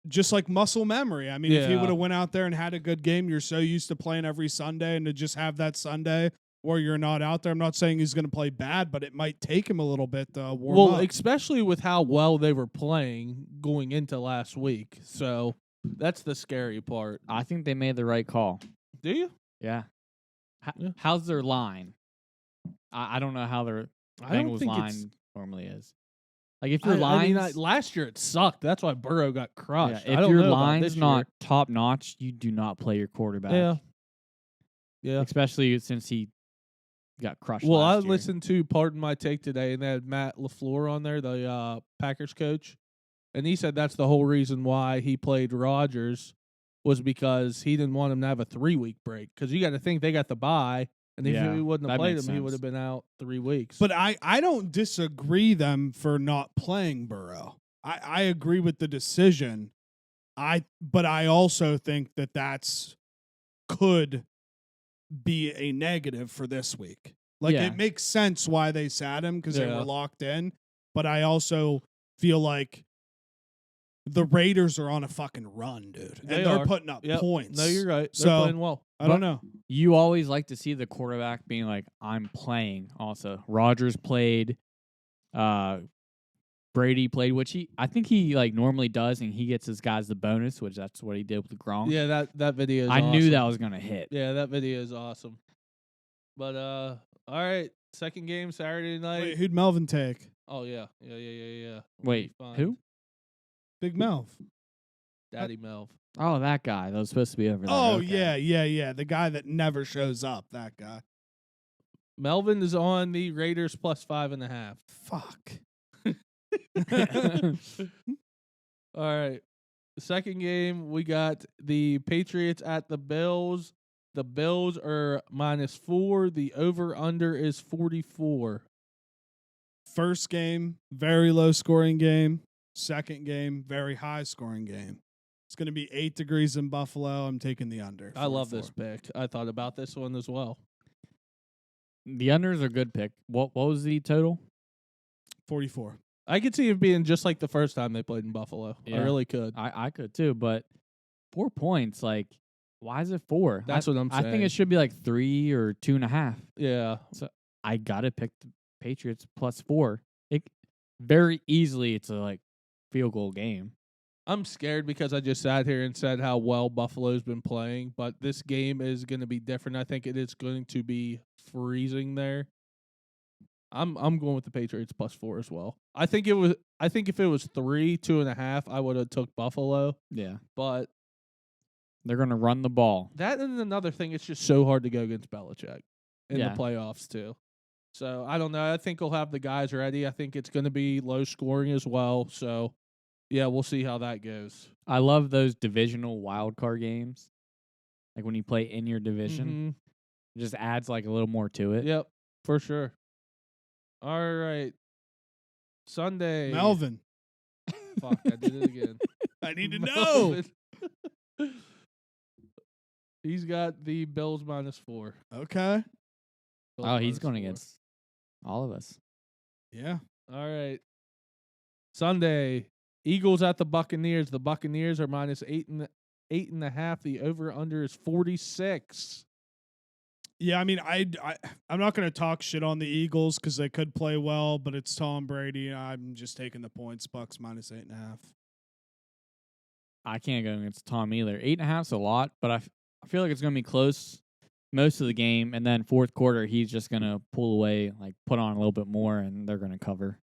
just like muscle memory. I mean, if he would have went out there and had a good game, you're so used to playing every Sunday, and to just have that Sunday where you're not out there. I'm not saying he's going to play bad, but it might take him a little bit to warm up. Especially with how well they were playing going into last week. So that's the scary part. I think they made the right call. Do you? Yeah. How's their line? I don't know how their Bengals line normally is. Like if your line's last year it sucked. That's why Burrow got crushed. Yeah, if your line's not top notch, you do not play your quarterback. Yeah. Especially since he got crushed. Well, last year. listened to Pardon My Take today, and they had Matt LaFleur on there, the Packers coach, and he said that's the whole reason why he played Rodgers was because he didn't want him to have a 3-week break. Because you got to think they got the bye. And if he wouldn't have played him, he would have been out 3 weeks. But I don't disagree them for not playing Burrow. I agree with the decision. But I also think that's could be a negative for this week. Like it makes sense why they sat him because they were locked in. But I also feel like The Raiders are on a fucking run, dude. They And they're are. putting up Yep. points. No, you're right. They're So, playing well. I don't know. You always like to see the quarterback being like, I'm playing also. Rodgers played. Brady played, which I think he like normally does, and he gets his guys the bonus, which that's what he did with Gronk. Yeah, that video is I knew awesome. that was going to hit. Yeah, that video is awesome. But, all right. Second game, Saturday night. Wait, who'd Melvin take? Oh, yeah. Yeah. Wait, who? Big Melv. Daddy Melv. Oh, that guy. That was supposed to be over there. Oh, Okay. yeah. The guy that never shows up. That guy. Melvin is on the Raiders plus 5.5. Fuck. All right. The second game, we got the Patriots at the Bills. The Bills are -4. The over-under is 44. First game, very low scoring game. Second game, very high scoring game. It's going to be 8 degrees in Buffalo. I'm taking the under. I love 44. this pick. I thought about this one as well. The under's a good pick. What was the total? 44. I could see it being just like the first time they played in Buffalo. I Yeah. really could. I could too, but 4 points, like, why is it 4? That's what I'm saying. I think it should be like 3 or 2.5. Yeah. I gotta pick the Patriots plus 4. It very easily it's a like field goal game. I'm scared because I just sat here and said how well Buffalo's been playing, but this game is going to be different. I think it is going to be freezing there. I'm going with the Patriots plus 4 as well. I think if it was 3, 2.5, I would have took Buffalo. Yeah, But they're gonna run the ball. that and another thing, it's just so hard to go against Belichick in Yeah. the playoffs too. So I don't know. I think he'll have the guys ready. I think it's going to be low scoring as well. So yeah, we'll see how that goes. I love those divisional wild card games, like when you play in your division. It just adds like a little more to it. Yep, for sure. All right. Sunday. Melvin. Fuck, I did it again. I need to know. Melvin. He's got the Bills -4. Okay. Bills Oh, he's -4. going against all of us. Yeah. All right. Sunday. Eagles at the Buccaneers. The Buccaneers are -8.5. The over/under is 46. Yeah, I mean, I'm not going to talk shit on the Eagles because they could play well, but it's Tom Brady. I'm just taking the points. Bucks -8.5. I can't go against Tom either. 8.5's a lot, but I feel like it's going to be close most of the game, and then fourth quarter he's just going to pull away, like put on a little bit more, and they're going to cover.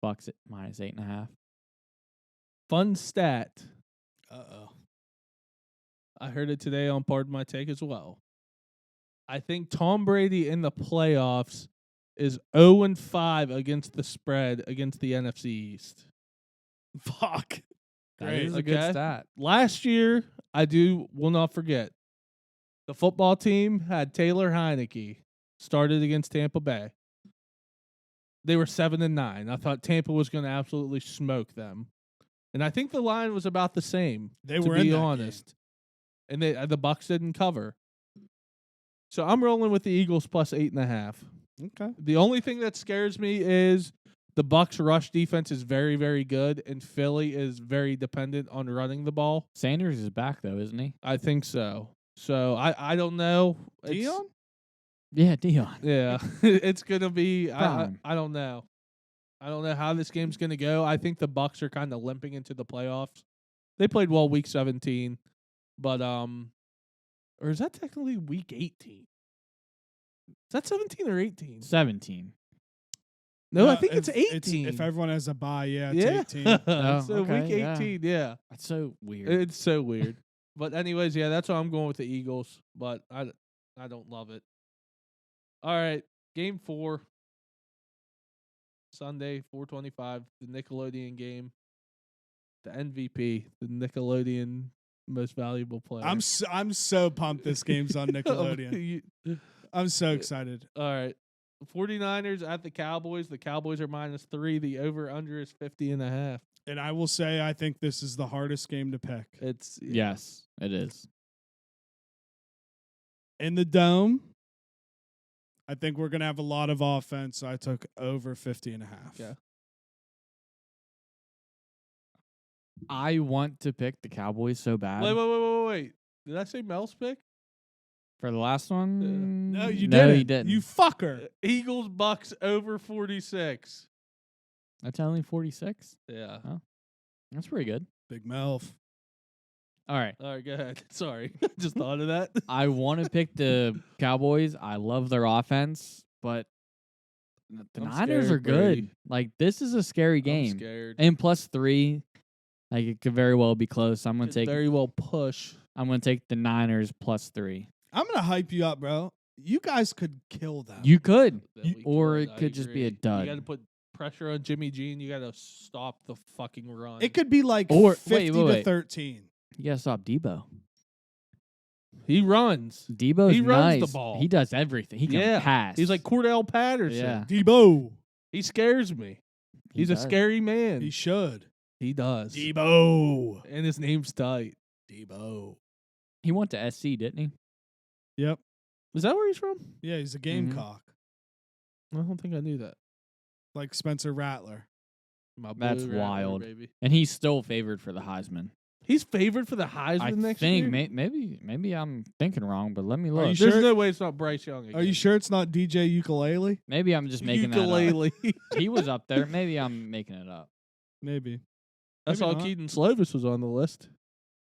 Bucks at -8.5. Fun stat. Uh-oh. I heard it today on Pardon My Take as well. I think Tom Brady in the playoffs is 0-5 against the spread against the NFC East. Fuck. That is a Okay. good stat. Last year, will not forget, the football team had Taylor Heineke started against Tampa Bay. They were 7-9. I thought Tampa was going to absolutely smoke them. And I think the line was about the same, They to were in be that honest. And the Bucs didn't cover. So I'm rolling with the Eagles plus 8.5. game. Okay. The only thing that scares me is the Bucs rush defense is very, very good, and Philly is very dependent on running the ball. Sanders is back though, isn't he? I think so. So I don't know. Dion? Yeah, Dion. Yeah, it's gonna be. Prime. I don't know. I don't know how this game's gonna go. I think the Bucs are kind of limping into the playoffs. They played well week 17, but or is that technically week 18? Is that 17 or 18? 17. No, I think it's 18. If everyone has a bye, yeah, it's yeah. 18. Oh, So okay, week yeah. 18, yeah. That's so weird. It's so weird. But anyways, yeah, that's why I'm going with the Eagles, but I don't love it. All right, game 4. Sunday, 4:25, the Nickelodeon game. The MVP, the Nickelodeon most valuable player. I'm so pumped this game's on Nickelodeon. I'm so excited. All right. 49ers at the Cowboys. The Cowboys are -3. The over/under is 50.5. And I will say I think this is the hardest game to pick. It's Yes, it is. In the Dome, I think we're going to have a lot of offense. So I took over 50.5. Yeah. I want to pick the Cowboys so bad. Wait. Did I say Mel's pick? For the last one? No, you No, didn't. you didn't. You fucker. Eagles Bucks over 46. That's only 46? Yeah. That's pretty good. Big Melf. All right. All right, go ahead. Sorry. Just thought of that. I want to pick the Cowboys. I love their offense, but the I'm Niners scared, are good. Brady. Like, this is a scary I'm game. scared. And +3, like, it could very well be close. I'm gonna Could take. very well push. I'm gonna take the Niners +3. I'm going to hype you up, bro. You guys could kill them. You could, That we or could, it I could just be a agree. dud. You got to put pressure on Jimmy G, and you got to stop the fucking run. It could be like Or- 50 wait. to 13. You gotta stop Debo. He runs. Debo's He runs the nice. ball. He does everything. He can pass. He's like Cordell Patterson. Yeah. Debo. He scares me. He He's a does. scary man. He should. He does. Debo. And his name's tight. Debo. He went to SC, didn't he? Yep. Is that where he's from? Yeah, he's a Gamecock. I don't think I knew that. Like Spencer Rattler. My That's Blue Rattler, wild. baby. And he's still favored for the Heisman. He's favored for the Heisman I next think year. maybe I'm thinking wrong, but let me Are look. you There's sure? no way it's not Bryce Young. Again. Are you sure it's not DJ Ukulele? Maybe I'm just making that up. Ukulele. He was up there. Maybe I'm making it up. Maybe. I Maybe saw not. Keaton Slovis was on the list.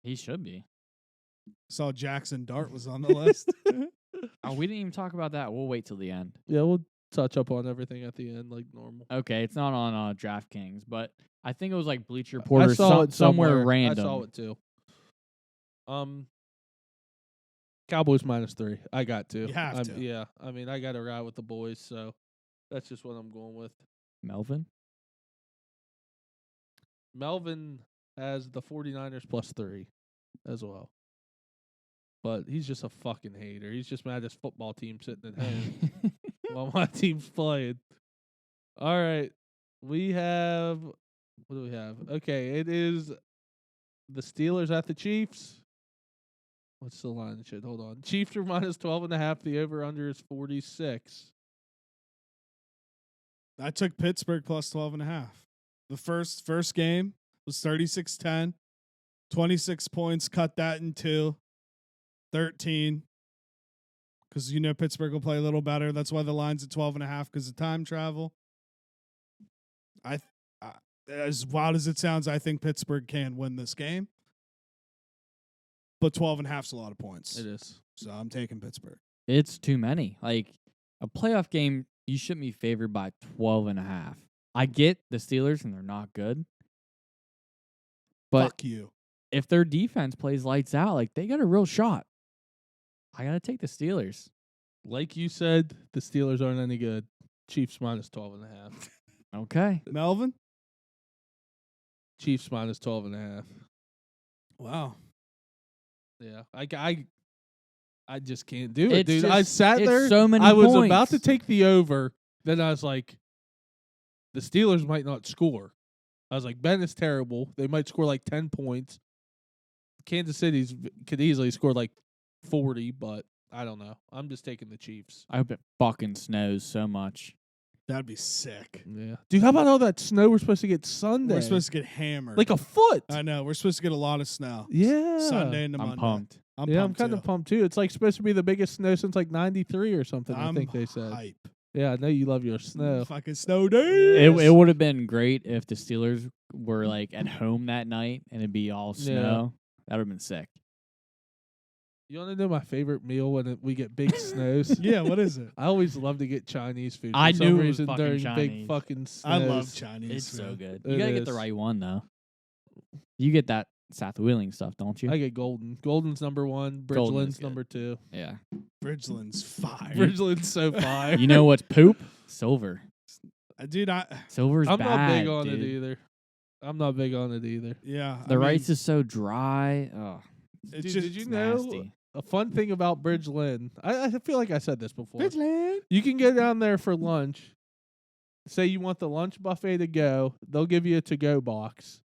He should be. Saw Jackson Dart was on the list. Oh, we didn't even talk about that. We'll wait till the end. Yeah, we'll touch up on everything at the end like normal. Okay, it's not on DraftKings, but I think it was like Bleacher Report I or saw it somewhere random. I saw it too. Cowboys -3. I got to. You have to. Yeah, I mean, I got to ride with the boys, so that's just what I'm going with. Melvin? Melvin has the 49ers +3 as well. But he's just a fucking hater. He's just mad his football team sitting at home while my team's playing. All right. We have, what do we have? Okay, it is the Steelers at the Chiefs. What's the line? Shit, hold on. Chiefs are -12.5. The over-under is 46. I took Pittsburgh +12.5. The first game was 36-10. 26 points. Cut that in 2. 13. Because you know Pittsburgh will play a little better. That's why the line's at 12.5 because of time travel. As wild as it sounds, I think Pittsburgh can win this game. But 12.5 is a lot of points. It is. So I'm taking Pittsburgh. It's too many. Like, a playoff game, you shouldn't be favored by 12.5. I get the Steelers, and they're not good. But Fuck you. if their defense plays lights out, like, they got a real shot. I got to take the Steelers. Like you said, the Steelers aren't any good. Chiefs -12.5. Okay. Melvin? Chiefs -12.5. Wow. Yeah, I just can't do it, It's dude. I just- sat it's there. so many I was about to points. take the over. Then I was like, the Steelers might not score. I was like, Ben is terrible. They might score like 10 points. Kansas City's could easily score like 40, but I don't know. I'm just taking the Chiefs. I hope it fucking snows so much. That'd be sick. Yeah, dude. How about all that snow we're supposed to get Sunday? We're supposed to get hammered. like a foot. I know. We're supposed to get a lot of snow. Yeah, Sunday into I'm Monday. pumped. I'm I'm pumped kind too. of pumped too. It's like supposed to be the biggest snow since like '93 or something. I I'm think they said. hype. Yeah, I know you love your snow. Fucking snow days. It would have been great if the Steelers were like at home that night and it'd be all snow. That would have been sick. You want to know my favorite meal when we get big snows? Yeah, what is it? I always love to get Chinese food. For I some knew it was reason fucking during Chinese. big fucking snows. I love Chinese. It's so food. good. It You gotta get the is. right one though. You get that South Wheeling stuff, don't you? I get Golden. Golden's number 1. Golden is Bridgeland's good. number 2. Yeah. Bridgeland's fire. Bridgeland's so fire. You know what's poop? Silver. Dude, Silver's I'm bad. not big on dude. it either. I'm not big on it either. yeah. The rice is so dry. Oh, It's Dude, just did you it's know nasty. a fun thing about Bridgeland? I feel like I said this before. Bridgeland. You can go down there for lunch. Say you want the lunch buffet to go. They'll give you a to-go box.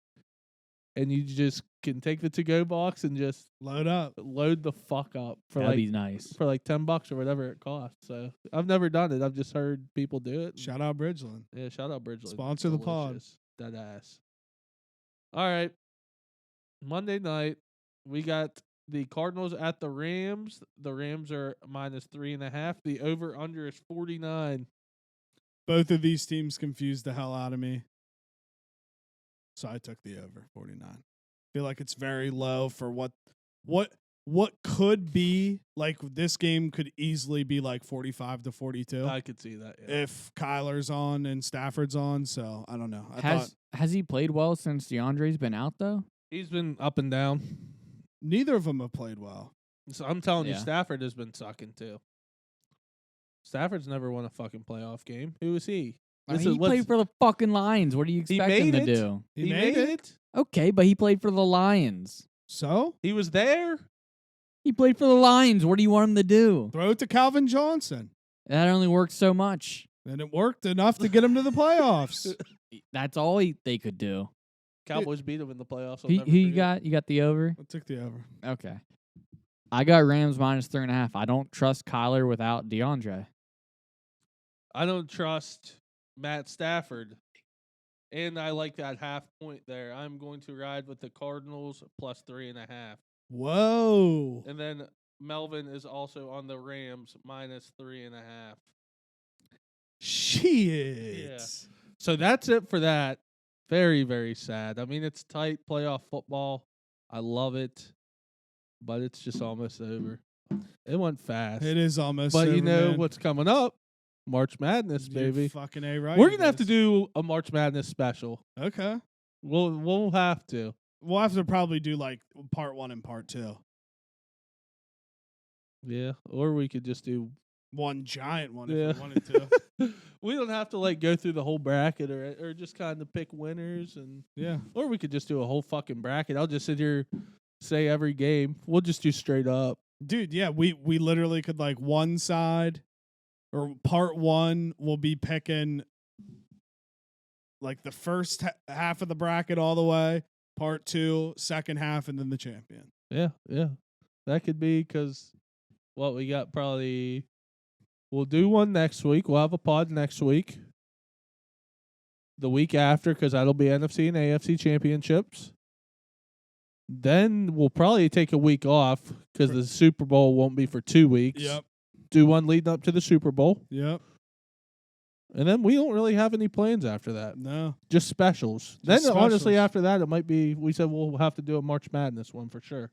And you just can take the to-go box and just Load up. load the fuck up for That'd like be nice. for like $10 or whatever it costs. So I've never done it. I've just heard people do it. Shout out Bridgeland. Yeah, shout out Bridgeland. Sponsor the pod. Delicious. That ass. All right. Monday night, we got the Cardinals at the Rams. The Rams are -3.5. The over/under is 49. Both of these teams confused the hell out of me. So I took the over 49. Feel like it's very low for what could be like. This game could easily be like 45-42 I could see that. Yeah. if Kyler's on and Stafford's on. So I don't know. Has he played well since DeAndre's been out though? He's been up and down. Neither of them have played well. So I'm telling you, Yeah. Stafford has been sucking too. Stafford's never won a fucking playoff game. Who is he? He played for the fucking Lions. What do you expect him made to it. do? He made it. Okay, but he played for the Lions. So He was there. He played for the Lions. What do you want him to do? throw it to Calvin Johnson. That only works so much. And it worked enough to get him to the playoffs. That's all they could do. Cowboys beat him in the playoffs. I'll Who never you forget. got the over? I took the over. Okay. I got Rams -3.5. I don't trust Kyler without DeAndre. I don't trust Matt Stafford. And I like that half point there. I'm going to ride with the Cardinals +3.5. Whoa. And then Melvin is also on the Rams -3.5. Shit. Yeah. So that's it for that. Very, very sad. I mean, it's tight playoff football. I love it. But it's just almost over. It went fast. It is almost But over, you know man. what's coming up? March Madness, You're baby. fucking A right. We're it gonna have to is. do a March Madness special. Okay. We'll have to. We'll have to probably do like part 1 and part 2. Yeah. Or we could just do One giant one Yeah. if we wanted to. we don't have to like go through the whole bracket or just kind of pick winners and Yeah. or we could just do a whole fucking bracket. I'll just sit here say every game. We'll just do straight up. Dude, yeah, we literally could like one side or part 1 will be picking like the first half of the bracket all the way, part 2, second half, and then the champion. Yeah, yeah. That could be because we got probably we'll do one next week. We'll have a pod next week. The week after, because that'll be NFC and AFC championships. Then we'll probably take a week off because the Super Bowl won't be for 2 weeks. Yep. Do one leading up to the Super Bowl. Yep. And then we don't really have any plans after that. No. Just specials. Just Then honestly, specials. after that, it might be. We said we'll have to do a March Madness one for sure.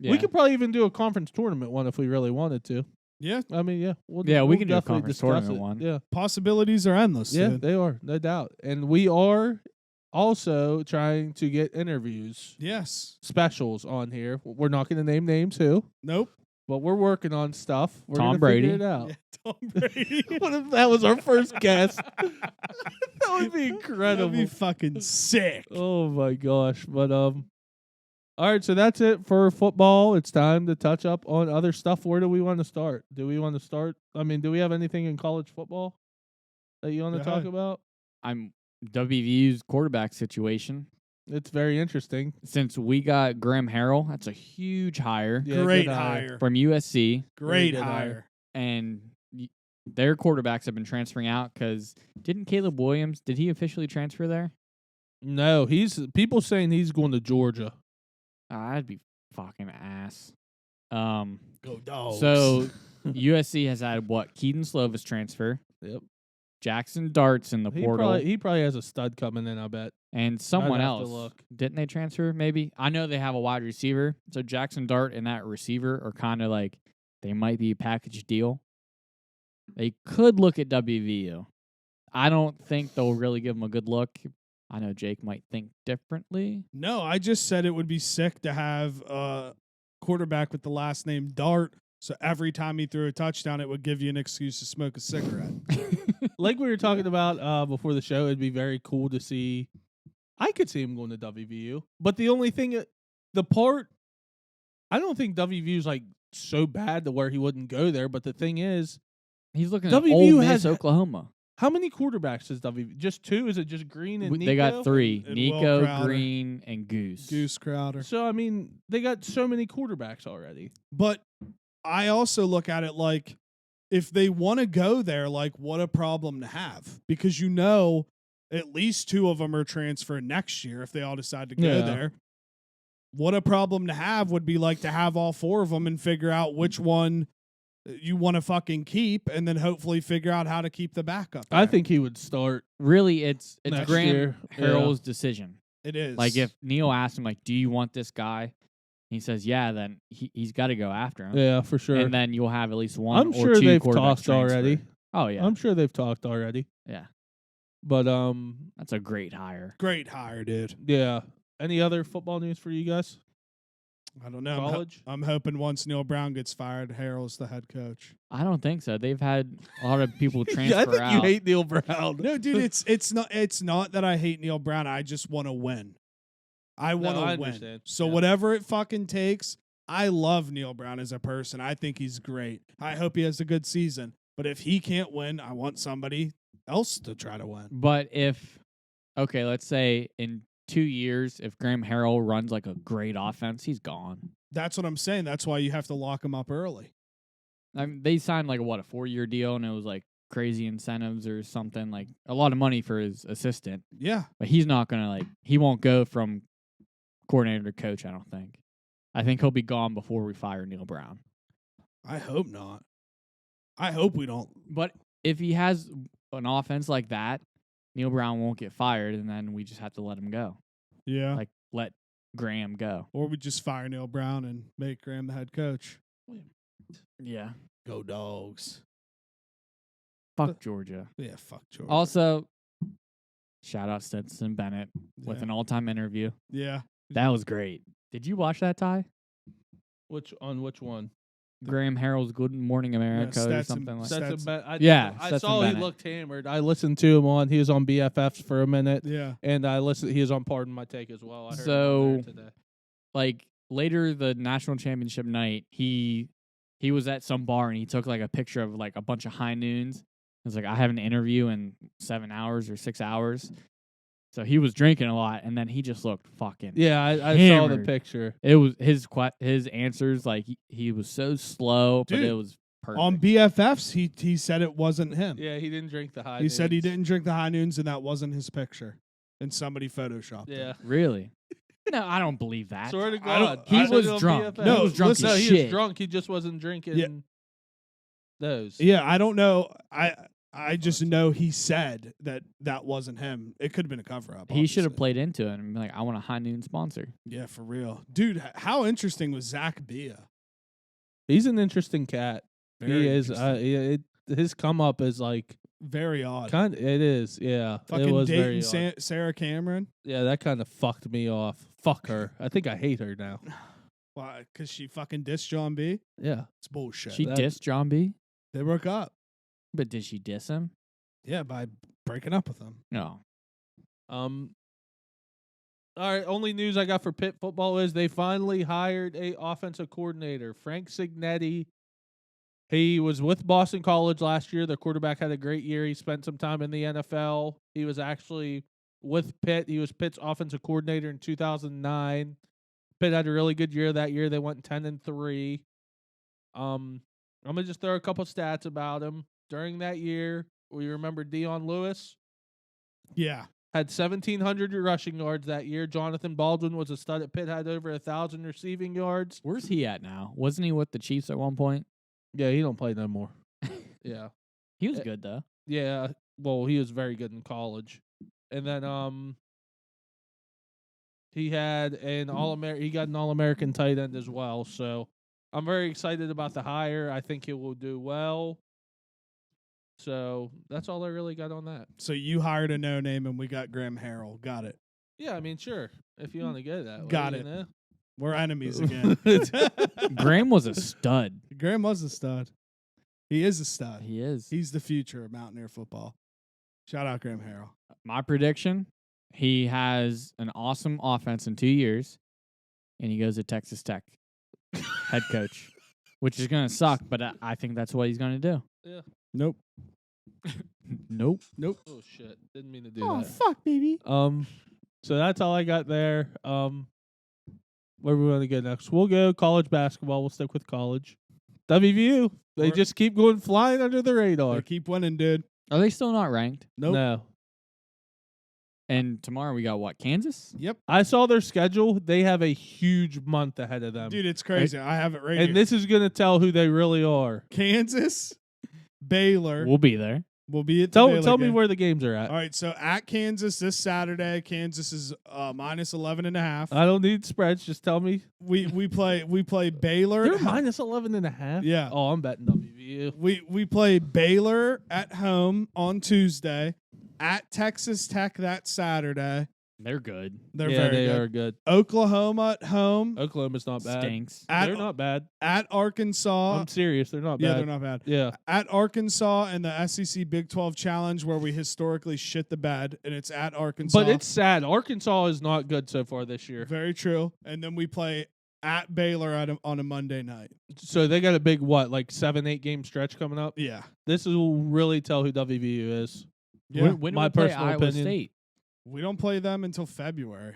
Yeah. We could probably even do a conference tournament one if we really wanted to. Yeah. I mean, yeah, we we'll can do a definitely conference discuss tournament it. one. Yeah, Possibilities are endless. yeah, dude. they are, no doubt. And we are also trying to get interviews, Yes. specials on here. We're not going to name names who, Nope. but we're working on stuff. We're Tom gonna Brady. figure it out. Yeah, Tom Brady. What if that was our first guest? That would be incredible. That'd be fucking sick. Oh my gosh. But all right, so that's it for football. It's time to touch up on other stuff. Where do we want to start? Do we want to start? I mean, do we have anything in college football that you want to Go talk ahead. about? I'm WVU's quarterback situation. It's very interesting. Since we got Graham Harrell, that's a huge hire Yeah, Great good hire. from USC, Great good hire. hire. and their quarterbacks have been transferring out because didn't Caleb Williams, did he officially transfer there? No, people saying he's going to Georgia. I'd be fucking ass. Go dogs. So USC has had Keaton Slovis transfer, Yep. Jackson Dart's in the portal, He probably has a stud coming in, I bet. and someone I'd have to else. look. Didn't they transfer? Maybe I know they have a wide receiver. So Jackson Dart and that receiver are kind of like they might be a package deal. They could look at WVU. I don't think they'll really give them a good look. I know Jake might think differently. No, I just said it would be sick to have a quarterback with the last name Dart. So every time he threw a touchdown, it would give you an excuse to smoke a cigarette. Like we were talking about before the show, it'd be very cool to see. I could see him going to WVU, but the only thing, I don't think WVU's like so bad to where he wouldn't go there. But the thing is, He's looking at WVU Ole Miss, has- Oklahoma. how many quarterbacks is WVU? Just 2? Is it just Green and Nico? They got 3: And Will Nico, Crowder. Green, and Goose. Goose Crowder. So I mean, they got so many quarterbacks already. But I also look at it like if they want to go there, like what a problem to have. Because you know at least 2 of them are transferring next year if they all decide to go Yeah. there. what a problem to have would be like to have all 4 of them and figure out which one you want to fucking keep, and then hopefully figure out how to keep the backup. I think he would start. Really, it's Next Graham year. Harrell's decision. It is. Like if Neil asked him, like, "Do you want this guy?" He says, "Yeah." Then he's got to go after him. Yeah, for sure. And then you'll have at least one. I'm or sure 2 they've quarterbacks talked transfer. already. Oh yeah, I'm sure they've talked already. yeah. But That's a great hire. great hire, dude. yeah. Any other football news for you guys? I don't know. College? I'm hoping once Neil Brown gets fired, Harrell's the head coach. I don't think so. They've had a lot of people transfer yeah, I think out. you hate Neil Brown. No, dude, it's not that I hate Neil Brown. I just want to win. I want I to win. understand. So Yeah. whatever it fucking takes, I love Neil Brown as a person. I think he's great. I hope he has a good season. But if he can't win, I want somebody else to try to win. But okay, let's say in 2 years, if Graham Harrell runs like a great offense, he's gone. That's what I'm saying. That's why you have to lock him up early. I mean, they signed like a 4-year deal, and it was like crazy incentives or something, like a lot of money for his assistant. Yeah. But he's not gonna he won't go from coordinator to coach. I don't think. I think he'll be gone before we fire Neil Brown. I hope not. I hope we don't. But if he has an offense like that, Neil Brown won't get fired, and then we just have to let him go. Yeah. Like let Graham go. Or we just fire Neil Brown and make Graham the head coach. Yeah. Go Dogs. Fuck Georgia. Yeah, fuck Georgia. Also, shout out Stetson Bennett with Yeah. an all-time interview. Yeah. That was great. Did you watch that, Ty? Which one? Graham Harrell's Good Morning America or Stetson- something like that. Stetson- Yeah, I Stetson saw Bennett. he looked hammered. I listened to him on. He was on BFFs for a minute, Yeah. and I listened. He was on Pardon My Take as well. I heard him on So- there today. Like later the national championship night, he was at some bar and he took like a picture of like a bunch of high noons. It was like, I have an interview in 7 hours or 6 hours. So he was drinking a lot, and then he just looked fucking. Yeah, I saw the hammered. picture. It was his answers, like he was so slow, but Dude, it was perfect. On BFFs, he said it wasn't him. Yeah, he didn't drink the high. He said he noons. didn't drink the high noons, and that wasn't his picture. And somebody photoshopped it. Yeah, Really? No, I don't believe that. swear to I don't- God, he I said was it on drunk. BFF. No, he was drunk listen, as No, he shit. was drunk. He just wasn't drinking Yeah. those. Yeah, I don't know. I just know he said that wasn't him. It could have been a cover up. He should have obviously. played into it and been like, I want a high noon sponsor. Yeah, for real, dude. How interesting was Zach Bia? He's an interesting cat. Very he is. interesting. His come up is like Very odd. kind. It is. Yeah, it Fucking was very dating odd. Sarah Cameron. Yeah, that kind of fucked me off. Fuck her. I think I hate her now. Why? Because she fucking dissed John B. Yeah. It's bullshit. She that- dissed John B, They broke up. but did she diss him? Yeah, by breaking up with him. No. All right. Only news I got for Pitt football is they finally hired a offensive coordinator, Frank Signetti. He was with Boston College last year. The quarterback had a great year. He spent some time in the NFL. He was actually with Pitt. He was Pitt's offensive coordinator in 2009. Pitt had a really good year that year. They went 10-3. I'm gonna just throw a couple stats about him. During that year, we remember Dion Lewis Yeah. had 1,700 rushing yards that year. Jonathan Baldwin was a stud at Pitt, had over 1,000 receiving yards. Where's he at now? Wasn't he with the Chiefs at one point? Yeah, he don't play no more. Yeah. He was Eh, good though. Yeah, well, he was very good in college. And then he had an he got an All-American tight end as well. So, I'm very excited about the hire. I think he will do well. So, that's all I really got on that. So you hired a no name, and we got Graham Harrell. Got it. Yeah, I mean, sure. If you want to go that way. Got you it. know? We're enemies again. Graham was a stud. Graham was a stud. He is a stud. He is. He's the future of Mountaineer football. Shout out Graham Harrell. My prediction, he has an awesome offense in 2 years, and he goes to Texas Tech head coach, which is going to suck, but I think that's what he's going to do. Yeah. Nope. Nope. Nope. Oh shit! Didn't mean to do Oh that. fuck, baby. So that's all I got there. Where we want to go next? We'll go college basketball. We'll stick with college. WVU. They We're- just keep going flying under the radar. They keep winning, dude. Are they still not ranked? Nope. No. And tomorrow we got what? Kansas? Yep. I saw their schedule. They have a huge month ahead of them. Dude, it's crazy. I have it right and here. this is going to tell who they really are. Kansas, Baylor. We'll be there. We'll be at the Baylor Tell me game. where the games are at. All right, so at Kansas this Saturday, Kansas is minus 11.5. I don't need spreads. Just tell me. We play Baylor. They're minus 11.5. Yeah. Oh, I'm betting WVU. We play Baylor at home on Tuesday, at Texas Tech that Saturday. They're good. They're yeah, very they good. are good. Oklahoma at home. Oklahoma's not bad. Stinks. They're not bad. At Arkansas. I'm serious. They're not Yeah, bad. they're not bad. Yeah. At Arkansas and the SEC Big 12 Challenge, where we historically shit the bed, and it's at Arkansas. But it's sad. Arkansas is not good so far this year. very true. And then we play at Baylor on a Monday night. So they got a big, 7-8 game stretch coming up? Yeah. This will really tell who WVU is. Yeah. When do My we play personal Iowa opinion. State? We don't play them until February.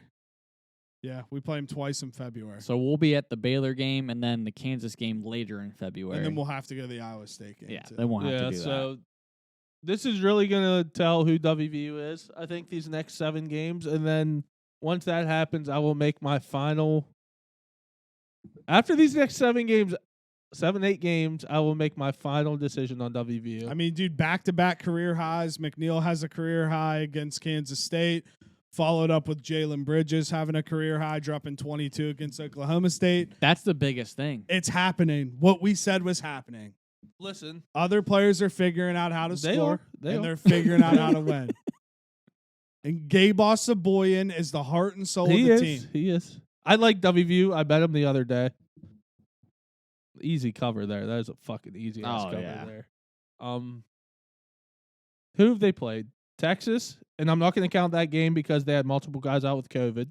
Yeah, we play them twice in February. So we'll be at the Baylor game and then the Kansas game later in February. And then we'll have to go to the Iowa State game. yeah, too. they won't have Yeah, to do so this is really going to tell who WVU is, I think, these next 7 games. And then once that happens, I will make my final. After these next 7 games, 7-8 games, I will make my final decision on WVU. I mean, dude, back-to-back career highs. McNeil has a career high against Kansas State, followed up with Jalen Bridges having a career high, dropping 22 against Oklahoma State. that. That's the biggest thing. It's happening. What we said was happening. Listen, Other players are figuring out how to They score, are. They and are. they're figuring out how to win. And Gabe Bosaboyan is the heart and soul of the team. He is. I like WVU. I bet him the other day. Easy cover there. That is a fucking easy ass cover there. Who have they played? Texas, and I'm not going to count that game because they had multiple guys out with COVID.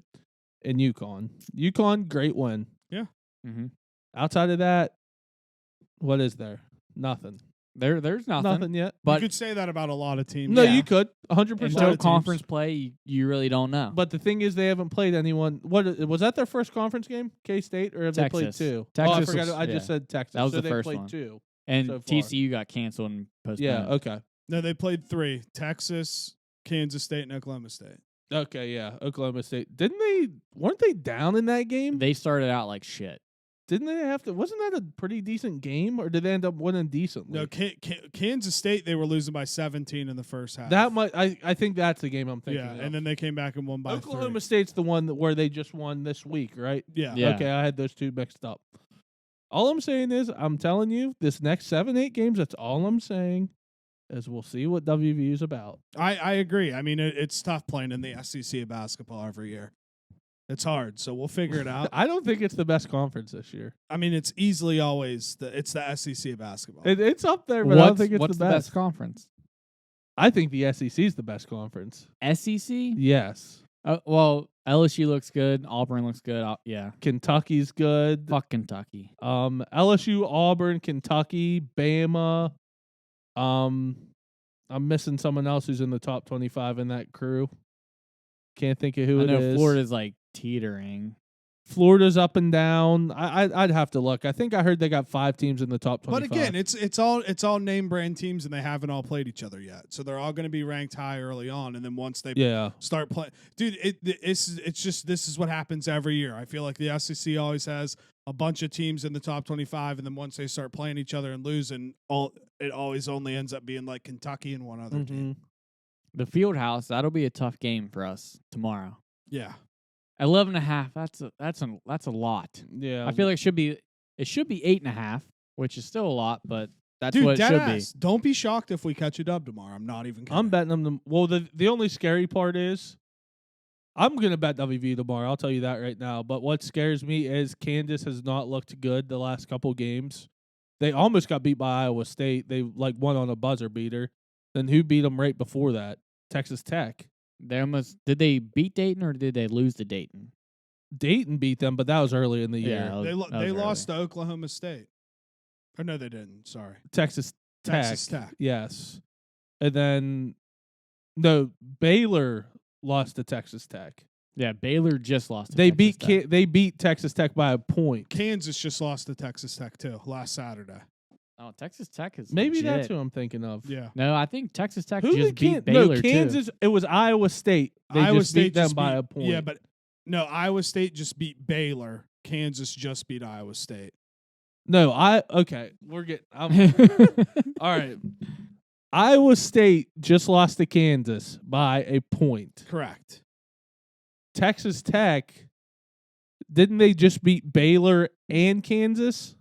And UConn. UConn, great win. Mm-hmm. Outside of that, what is there? Nothing. There's nothing. Yet. But But you could say that about a lot of teams. No, Yeah. you could 100%. until teams. conference play, you really don't know. But the thing is, they haven't played anyone. What was that? Their first conference game, K-State, or have they played Texas. 2? Texas Oh, I forgot. was- I just yeah. said Texas. That was so the they first played one. 2. and so far. TCU got canceled and postponed. Yeah. Okay. No, they played 3. Texas, Kansas State, and Oklahoma State. Okay. Yeah. Oklahoma State. Weren't they down in that game? They started out like shit. Didn't they have to? Wasn't that a pretty decent game, or did they end up winning decently? No, Kansas State, they were losing by 17 in the first half. That might. I think that's the game I'm thinking. yeah, of. and then they came back and won by Oklahoma 3. State's the one where they just won this week, right? Yeah. Yeah. Okay, I had those two mixed up. All I'm saying is, I'm telling you, this next 7-8 games, that's all I'm saying, is we'll see what WVU's about. I agree. I mean, it's tough playing in the SEC basketball every year. It's hard, so we'll figure it out. I don't think it's the best conference this year. I mean, it's easily always it's the SEC basketball. It's up there, but I don't think it's what's the best. conference? I think the SEC is the best conference. SEC? Yes. Well, LSU looks good. Auburn looks good. Yeah. Kentucky's good. Fuck Kentucky. LSU, Auburn, Kentucky, Bama. I'm missing someone else who's in the top 25 in that crew. Can't think of who I it know is. Florida's like teetering. Florida's up and down. I'd have to look. I think I heard they got 5 teams in the top 25. But again, it's all name brand teams, and they haven't all played each other yet. So they're all going to be ranked high early on, and then once they start playing, dude, it's just this is what happens every year. I feel like the SEC always has a bunch of teams in the top 25, and then once they start playing each other and losing, it always only ends up being like Kentucky and one other team. The field house, that'll be a tough game for us tomorrow. Yeah. 11.5. That's a lot. Yeah. I feel like it should be 8.5, which is still a lot, but that's Dude, what it should deadass. Don't be shocked if we catch a dub tomorrow. I'm not even kidding. I'm betting them. Well, the only scary part is I'm going to bet WV tomorrow. I'll tell you that right now. But what scares me is Kansas has not looked good the last couple games. They almost got beat by Iowa State. They won on a buzzer beater. Then who beat them right before that? Texas Tech. Did they beat Dayton or did they lose to Dayton? Dayton beat them, but that was early in the year. Yeah, They lost to Oklahoma State. Or no, they didn't. Sorry. Texas Tech. Texas Tech. Yes. And then, no, Baylor lost to Texas Tech. Yeah, Baylor just lost. To They Texas beat Tech. they beat Texas Tech by a point. Kansas just lost to Texas Tech too last Saturday. Oh, Texas Tech is Maybe legit. that's who I'm thinking of. Yeah. No, I think Texas Tech Who just beat No, Baylor Kansas. It was Iowa State. They Iowa just State beat them just by beat- a point. Yeah, but no, Iowa State just beat Baylor. Kansas just beat Iowa State. no, okay. We're getting. All right. Iowa State just lost to Kansas by a point. Correct. Texas Tech, didn't they just beat Baylor and Kansas?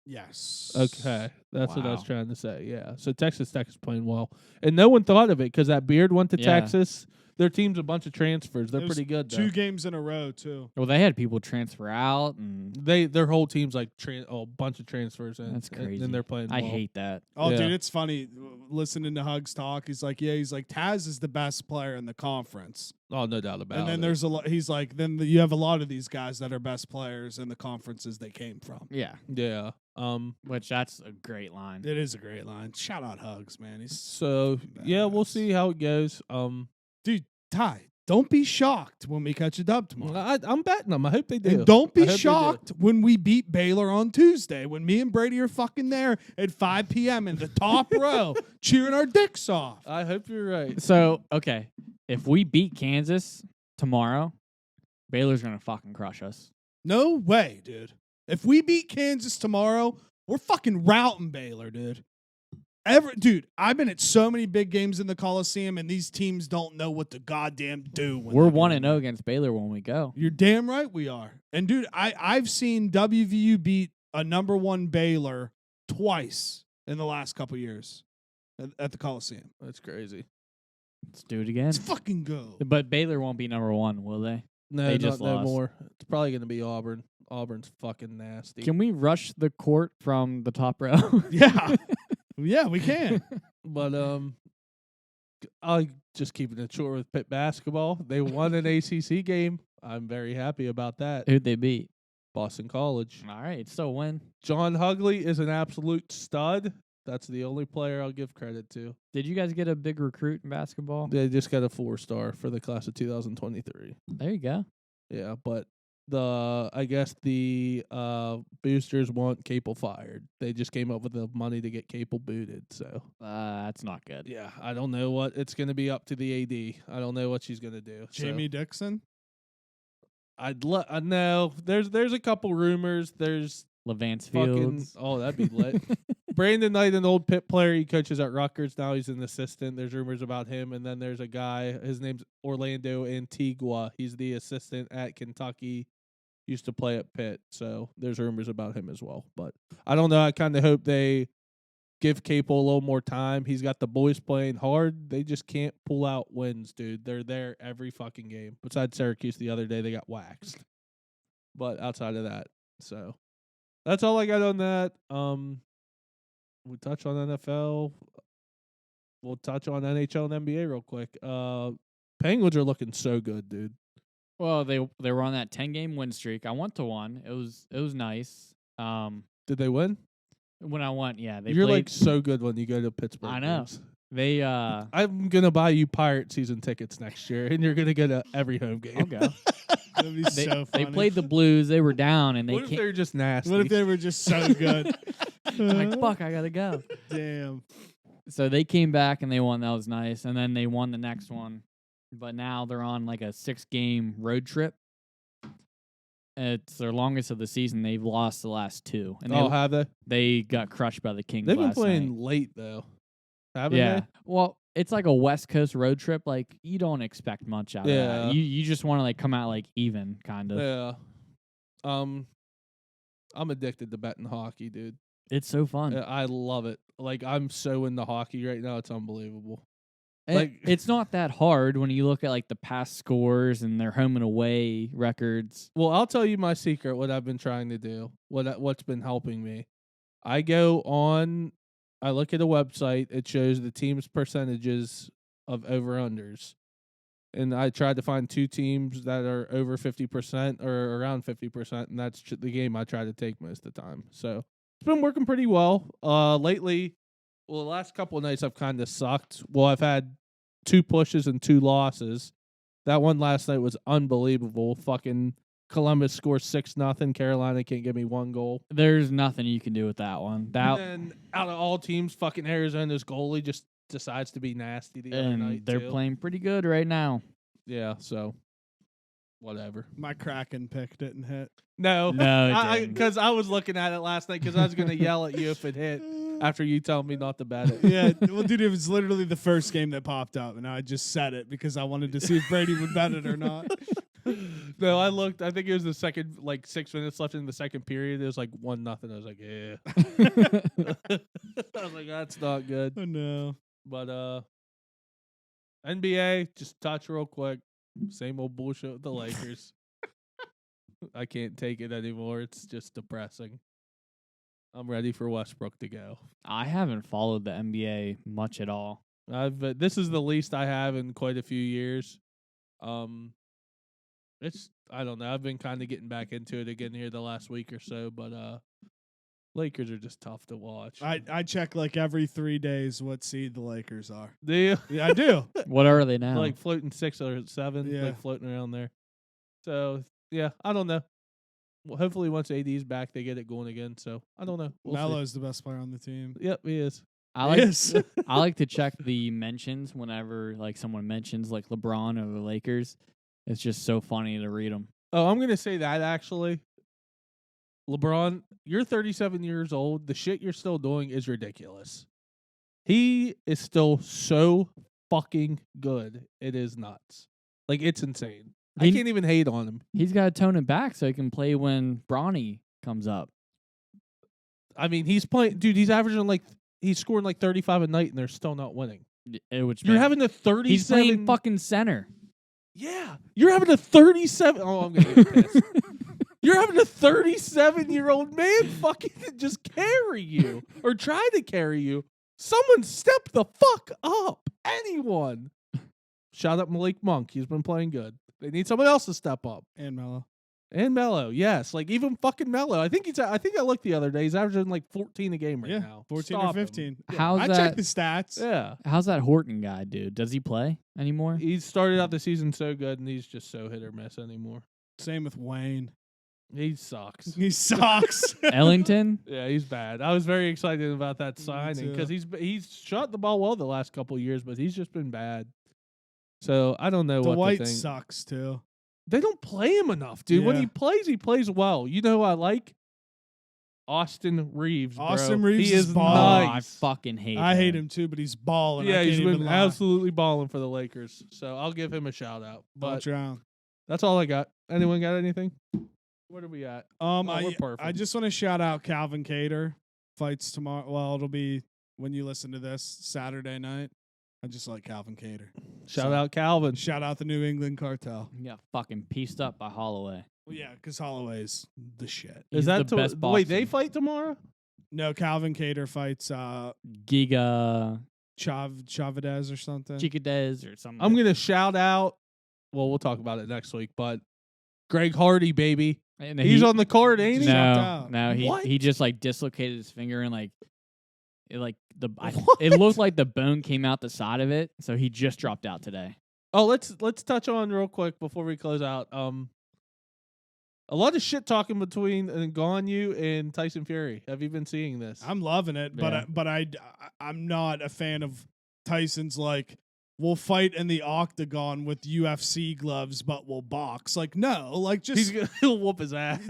Yes. Okay, that's what I was Wow. trying to say. Yeah, so Texas Tech is playing well, and no one thought of it because that Beard went to Yeah. Texas. Their team's a bunch of transfers. They're It was pretty good. Though. 2 games in a row too. Well, they had people transfer out, and Their whole team's like a bunch of transfers, and That's crazy. And they're playing. I well. hate that. Oh, Yeah. dude, it's funny listening to Hugs talk. He's like, Taz is the best player in the conference. Oh, no doubt about it. And then there's a lot. He's like, you have a lot of these guys that are best players in the conferences they came from. Yeah, yeah. which that's a great line. It is a great line. Shout out Hugs, man. He's So yeah, we'll badass. see how it goes. Dude, Ty, don't be shocked when we catch a dub tomorrow. I'm betting them. I hope they do. And don't I be hope they do. shocked when we beat Baylor on Tuesday, when me and Brady are fucking there at 5 p.m. in the top row cheering our dicks off. I hope you're right. So okay, if we beat Kansas tomorrow, Baylor's gonna fucking crush us. No way, dude. If we beat Kansas tomorrow, we're fucking routing Baylor, dude. Dude, I've been at so many big games in the Coliseum, and these teams don't know what to goddamn do. When We're they 1-0 go. against Baylor when we go. You're damn right we are. And dude, I've seen WVU beat a number 1 Baylor twice in the last couple years at the Coliseum. That's crazy. Let's do it again. Let's fucking go. But Baylor won't be number 1, will they? No, They not just no lost. more. It's probably going to be Auburn. Auburn's fucking nasty. Can we rush the court from the top row? Yeah. Yeah, we can. But I'll just keep it short with Pitt basketball. They won an ACC game. I'm very happy about that. Who'd they beat? Boston College. All right, still a win. John Hugley is an absolute stud. That's the only player I'll give credit to. Did you guys get a big recruit in basketball? They just got a 4-star for the class of 2023. There you go. Yeah, but I guess the boosters want Capel fired. They just came up with the money to get Capel booted. So That's not good. yeah, I don't know what it's going to be up to the AD. I don't know what she's going to do. Jamie Dixon. I'd no. There's a couple rumors. There's Levance fucking Fields. that'd be lit. Brandon Knight, an old Pitt player, he coaches at Rutgers now. He's an assistant. There's rumors about him, and then there's a guy. His name's Orlando Antigua. He's the assistant at Kentucky. Used to play at Pitt, so there's rumors about him as well. But I don't know. I kind of hope they give Capel a little more time. He's got the boys playing hard. They just can't pull out wins, dude. They're there every fucking game. Besides Syracuse the other day, they got waxed. But outside of that, so that's all I got on that. We touch on NFL. We'll touch on NHL and NBA real quick. Penguins are looking so good, dude. Well, they were on that 10-game win streak. I went to one. It was nice. Did they win? When I went, yeah, they You're played. like so good when you go to Pittsburgh. I know. games. They I'm gonna buy you Pirate season tickets next year, and you're gonna go to every home game. I'll go. That'd be they, so funny. they played the Blues. They were down, and they What if came. they're just nasty? What if they were just so good? Like, fuck, I gotta go. Damn. So they came back and they won. That was nice. And then they won the next one. But now they're on like a 6-game road trip. It's their longest of the season. They've lost the last 2. And have they? they got crushed by the Kings They've been last playing night. late though, haven't Yeah. they? Well, it's like a West Coast road trip. Like, you don't expect much out of Yeah. that. You just want to like come out like even, kind of. Yeah. I'm addicted to betting hockey, dude. It's so fun. I love it. Like I'm so into hockey right now. It's unbelievable. And like- it's not that hard when you look at like the past scores and their home and away records. Well, I'll tell you my secret. What I've been trying to do. What's been helping me. I go on. I look at a website. It shows the team's percentages of over-unders. And I tried to find 2 teams that are over 50% or around 50%, and that's the game I try to take most of the time. So it's been working pretty well. Lately, the last couple of nights I've kind of sucked. Well, I've had 2 pushes and 2 losses. That one last night was unbelievable. Fucking Columbus scores 6-0. Carolina can't give me 1 goal. There's nothing you can do with that one. And then out of all teams, fucking Arizona's goalie just decides to be nasty the other night. And they're playing pretty good right now. Yeah, so whatever. My Kraken pick didn't hit. No, No, it didn't. because I was looking at it last night because I was gonna yell at you if it hit after you tell me not to bet it. Yeah, well, dude, it was literally the first game that popped up, and I just said it because I wanted to see if Brady would bet it or not. No, I looked. I think it was the second, 6 minutes left in the second period. It was like 1-0. I was like, yeah. I was like, that's not good. Oh no. But NBA, just touch real quick. Same old bullshit with the Lakers. I can't take it anymore. It's just depressing. I'm ready for Westbrook to go. I haven't followed the NBA much at all. This is the least I have in quite a few years. It's I don't know. I've been kind of getting back into it again here the last week or so, but Lakers are just tough to watch. I check like every 3 days what seed the Lakers are. Do you? Yeah, I do. What are they now? Like floating 6 or 7, Yeah. like floating around there. So yeah, I don't know. Well, hopefully once AD's back, they get it going again. So I don't know. We'll see. Melo's the best player on the team. Yep, he is. I like Yes. I like to check the mentions whenever like someone mentions like LeBron or the Lakers. It's just so funny to read them. Oh, I'm gonna say that actually. LeBron, you're 37 years old. The shit you're still doing is ridiculous. He is still so fucking good. It is nuts. Like, it's insane. I can't even hate on him. He's got to tone it back so he can play when Bronny comes up. I mean, he's playing, dude. He's averaging he's scoring 35 a night, and they're still not winning. You're having a 37. He's playing fucking center. Yeah, you're having a 37. Oh, I'm gonna get pissed. You're having a 37-year-old man fucking just carry you or try to carry you. Someone step the fuck up. Anyone. Shout out Malik Monk. He's been playing good. They need someone else to step up. And Melo. And Melo, yes. Even fucking Melo. I think I looked the other day. He's averaging 14 a game right Yeah, now. 14 Stop or him. 15. How's I that? checked the stats. Yeah. How's that Horton guy, dude? Does he play anymore? He started out the season so good, and he's just so hit or miss anymore. Same with Wayne. He sucks. He sucks. Ellington? Yeah, he's bad. I was very excited about that signing because he's shot the ball well the last couple of years, but he's just been bad. So I don't know what to Dwight think. sucks too. They don't play him enough, dude. When Yeah. he plays well. You know who I like? Austin Reeves. Austin bro. Reeves he is is balling. I nice. fucking hate I hate him too, but he's balling. Yeah, I he's can't been even lie. absolutely balling for the Lakers. So I'll give him a shout out. Don't But drown. that's all I got. Anyone got anything? Where are we at? we're perfect. I just want to shout out Calvin Cater. Fights tomorrow. Well, it'll be when you listen to this Saturday night. I just like Calvin Cater. Shout out Calvin. Shout out the New England Cartel. He got fucking pieced up by Holloway. Well, yeah, because Holloway's the shit. He's Is that the best wait? They boxer. fight tomorrow? No, Calvin Cater fights Giga Chavez or something. Chicadez or something. I'm gonna shout out. Well, we'll talk about it next week. But Greg Hardy, baby, And he's on the card, ain't he? No. No, out. no, What? he just dislocated his finger and What? it looked like the bone came out the side of it, so he just dropped out today. Oh, let's touch on real quick before we close out. A lot of shit talking between Ngannou and Tyson Fury. Have you been seeing this? I'm loving it, Yeah. but I'm not a fan of Tyson's we'll fight in the octagon with UFC gloves, but we'll box. No, he'll whoop his ass.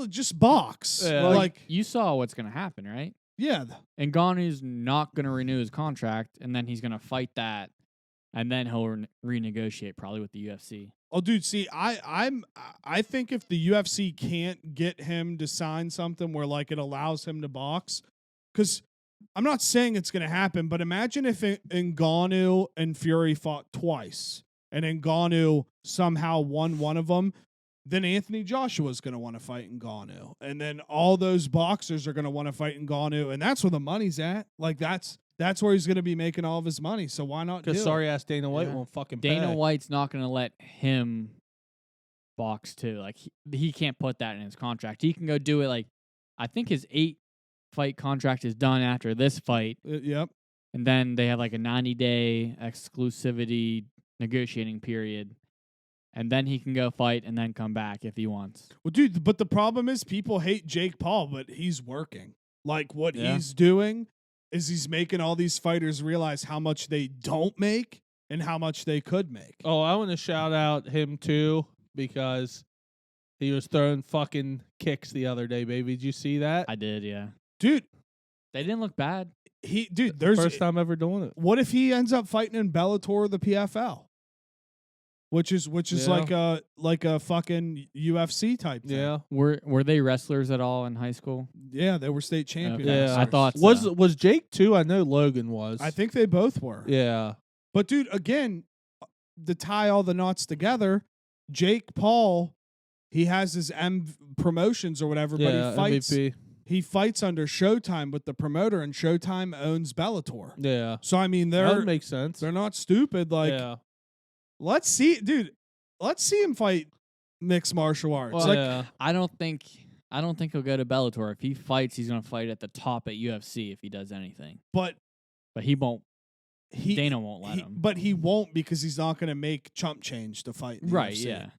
just box. Yeah. Well, you saw what's gonna happen, right? Yeah. And Ngannou's not gonna renew his contract, and then he's gonna fight that, and then he'll renegotiate probably with the UFC. Oh, dude, see, I think if the UFC can't get him to sign something where it allows him to box, because I'm not saying it's going to happen, but imagine if Ngannou and Fury fought twice, and Ngannou somehow won one of them, then Anthony Joshua's going to want to fight Ngannou, and then all those boxers are going to want to fight Ngannou, and that's where the money's at. That's where he's going to be making all of his money. So why not? Because do it? sorry ass Dana White Yeah. won't fucking Dana pay. White's not gonna let him box too. He can't put that in his contract. He can go do it. I think his 8-fight contract is done after this fight, Yep. and then they have a 90-day exclusivity negotiating period. and then he can go fight and then come back if he wants. Well, dude, but the problem is people hate Jake Paul, but he's working. Like, what Yeah. he's doing is he's making all these fighters realize how much they don't make and how much they could make. Oh, I want to shout out him too because he was throwing fucking kicks the other day, baby. Did you see that? I did, yeah. Dude, They didn't look bad. there's First time ever doing it. what if he ends up fighting in Bellator or the PFL? Which is Yeah. like a fucking UFC type thing. Yeah. Were they wrestlers at all in high school? Yeah, they were state champions. Okay. Yeah. I thought so. Was Jake too? I know Logan was. I think they both were. Yeah. But dude, again, to tie all the knots together, Jake Paul, he has his promotions or whatever, but Yeah. he fights MVP. he fights under Showtime with the promoter, and Showtime owns Bellator. Yeah. So I mean, That would make sense. they're not stupid. Like, yeah. let's see him fight mixed martial arts. Well, like, yeah. I don't think he'll go to Bellator. If he fights, he's gonna fight at the top at UFC if he does anything. but But he won't. he Dana won't let him. But he won't because he's not going to make chump change to fight. In the Right? UFC. Yeah.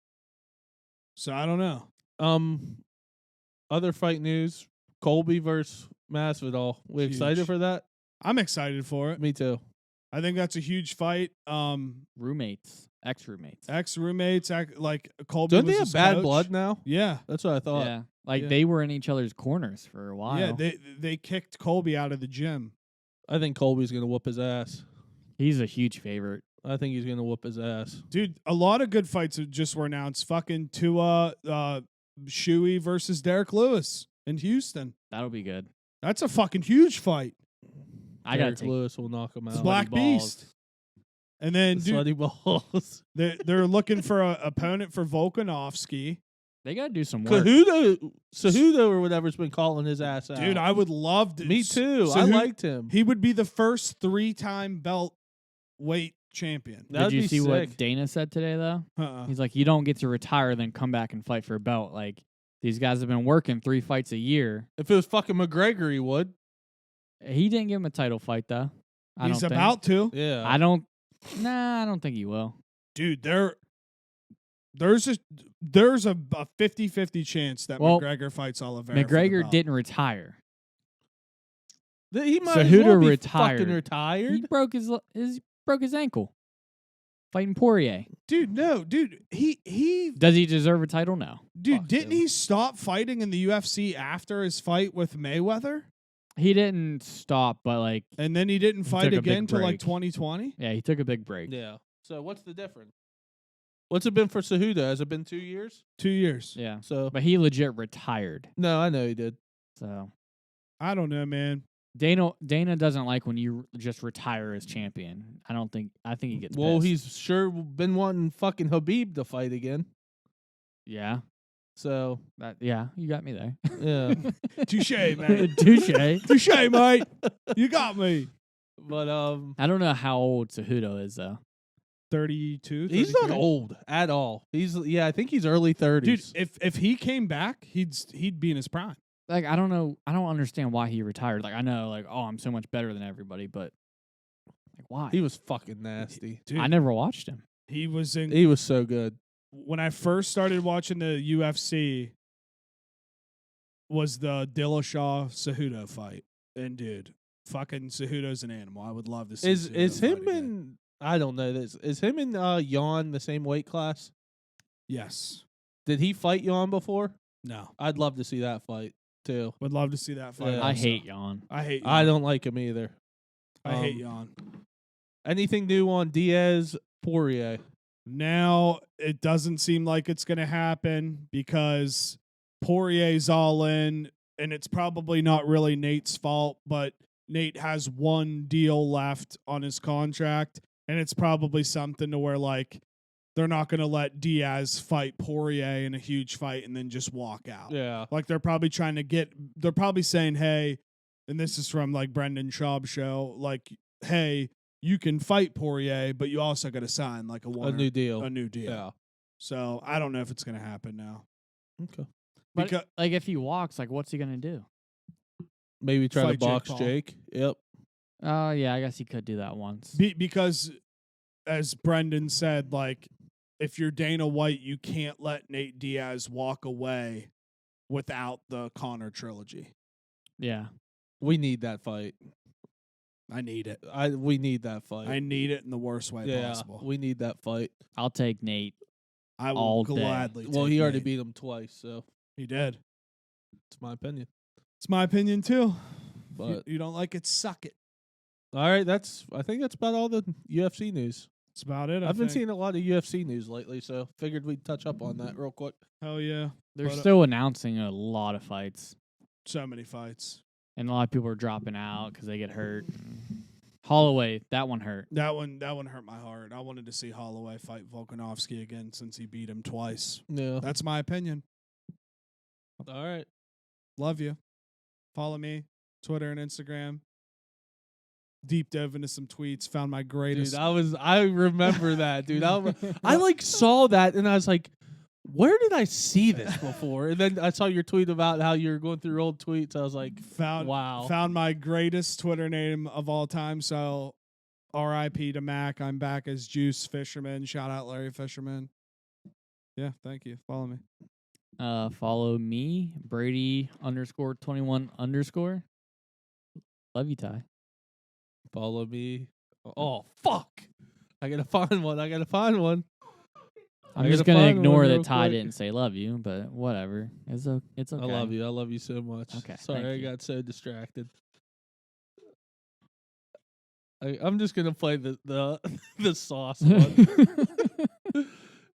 So I don't know. Other fight news: Colby versus Masvidal. We excited Huge. for that? I'm excited for it. Me too. I think that's a huge fight. Roommates, ex-roommates. Ex roommates, like Colby. Don't was they have his bad coach. blood now? Yeah, That's what I thought. Yeah, like Yeah. they were in each other's corners for a while. yeah. They kicked Colby out of the gym. I think Colby's gonna whoop his ass. He's a huge favorite. I think he's gonna whoop his ass. Dude, a lot of good fights just were announced. Fucking Tua, Shuey versus Derek Lewis in Houston. That'll be good. That's a fucking huge fight. I gotta Derek take Lewis will knock him It's out. Black Sweaty balls. Beast. And then, The dude, sweaty balls. they're looking for an opponent for Volkanovski. They gotta do some work. Cejudo or whatever's been calling his ass out. Dude, I would love to. Me too. So I who- liked him. He would be the first 3-time belt weight champion. Did That'd you be see sick. what Dana said today though? Uh-uh. He's like, you don't get to retire then come back and fight for a belt. Like these guys have been working 3 fights a year. If it was fucking McGregor, he would. He didn't give him a title fight though. I He's don't think. about to. Yeah. I don't. Nah, I don't think he will. Dude, there's a 50-50 chance that Well, McGregor fights Oliveira. for the McGregor belt. didn't retire. He might So as who well to be retire? fucking retired. He broke his ankle fighting Poirier. Dude, no, dude. He Does he deserve a title? No. dude, Fuck didn't him. he stop fighting in the UFC after his fight with Mayweather? He didn't stop, but like, And then he didn't fight took a big again till like break. 2020? yeah, he took a big break. Yeah. So what's the difference? What's it been for Cejudo? Has it been 2 years? 2 years. Yeah, So but he legit retired. no, I know he did. So I don't know, man. Dana doesn't like when you just retire as champion. I think he gets. Well, pissed. he's sure been wanting fucking Habib to fight again. yeah. So Yeah, you got me there. yeah. Touche, man. Touche. Touche, mate. You got me. But I don't know how old Cejudo is though. 32. he's not 33? old at all. I think he's early 30s. Dude, if he came back, he'd be in his prime. Like I don't know. I don't understand why he retired. Like I know, like I'm so much better than everybody, but like why? he was fucking nasty. Dude, I never watched him. he was in. He was so good. When I first started watching the UFC, was the Dillashaw Cejudo fight, and dude, fucking Cejudo's an animal. I would love to see. Is Cejudo fight him again. and I don't know this. Is him and Jan the same weight class? Yes. Did he fight Jan before? No. I'd love to see that fight too. Would love to see that fight. Yeah. I also. hate Jan. I hate. I Jan. don't like him either. I hate Jan. Anything new on Diaz Poirier? Now it doesn't seem like it's going to happen because Poirier's all in, and it's probably not really Nate's fault, but Nate has one deal left on his contract, and it's probably something to where like they're not going to let Diaz fight Poirier in a huge fight and then just walk out. Yeah. Like they're probably they're probably saying, hey, and this is from like Brendan Schaub's show, like, hey, you can fight Poirier, but you also got to sign like A new deal. a new deal. Yeah. So I don't know if it's going to happen now. Okay. But Because like if he walks, like what's he gonna do? Maybe try to Fight Jake box Paul. Jake. Yep. Oh yeah, I guess he could do that once. because as Brendan said, like if you're Dana White, you can't let Nate Diaz walk away without the Connor trilogy. Yeah. We need that fight. I need it. We need that fight. I need it in the worst way possible. We need that fight. I'll take Nate. I will all day. gladly Well, take he already Nate. beat him twice, so He did. it's my opinion. It's my opinion, too. But you don't like it, suck it. all right, I think that's about all the UFC news. That's about it. I've been seeing a lot of UFC news lately, so figured we'd touch up on that real quick. Hell yeah. They're But, still announcing a lot of fights. so many fights. And a lot of people are dropping out because they get hurt. Holloway, that one hurt. That one hurt my heart. I wanted to see Holloway fight Volkanovski again since he beat him twice. Yeah. That's my opinion. All right. Love you. Follow me, Twitter and Instagram. Deep dove into some tweets. Found my greatest. Dude, I remember that, dude. I like saw that and I was like, where did I see this before? And then I saw your tweet about how you're going through old tweets. I was like, wow. Found my greatest Twitter name of all time. So RIP to Mac. I'm back as Juice Fisherman. Shout out Larry Fisherman. Yeah, thank you. Follow me. Follow me, Brady_21_. Love you, Ty. Follow me. Oh, fuck. I got to find one. I'm just going to ignore that Ty didn't say love you, but whatever. It's okay. I love you. I love you so much. Okay. Sorry, I you. got so distracted. I'm just going to play the the sauce one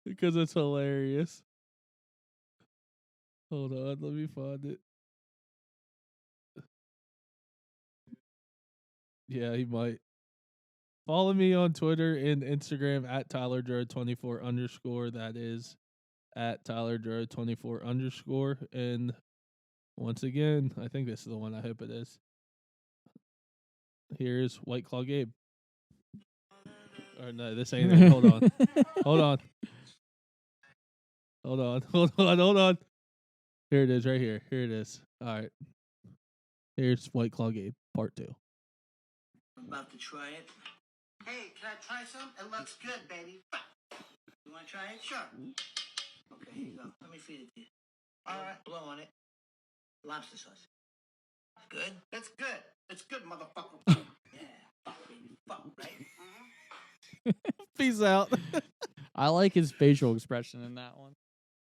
because it's hilarious. Hold on. Let me find it. Yeah, he might. Follow me on Twitter and Instagram at TylerDro24_. That is at TylerDro24_. And once again, I think this is the one. I hope it is. Here's White Claw Gabe. Or no, this ain't it. Hold on. Hold on. Here it is, right here. Here it is. All right. Here's White Claw Gabe, part 2. I'm about to try it. Hey, can I try some? It looks good, baby. You want to try it? Sure. Okay, here you go. Let me feed it to you. All right, blow on it. Lobster sauce. It's good? That's good. It's good, motherfucker. Yeah, fuck, baby. Fuck, right? Peace out. I like his facial expression in that one.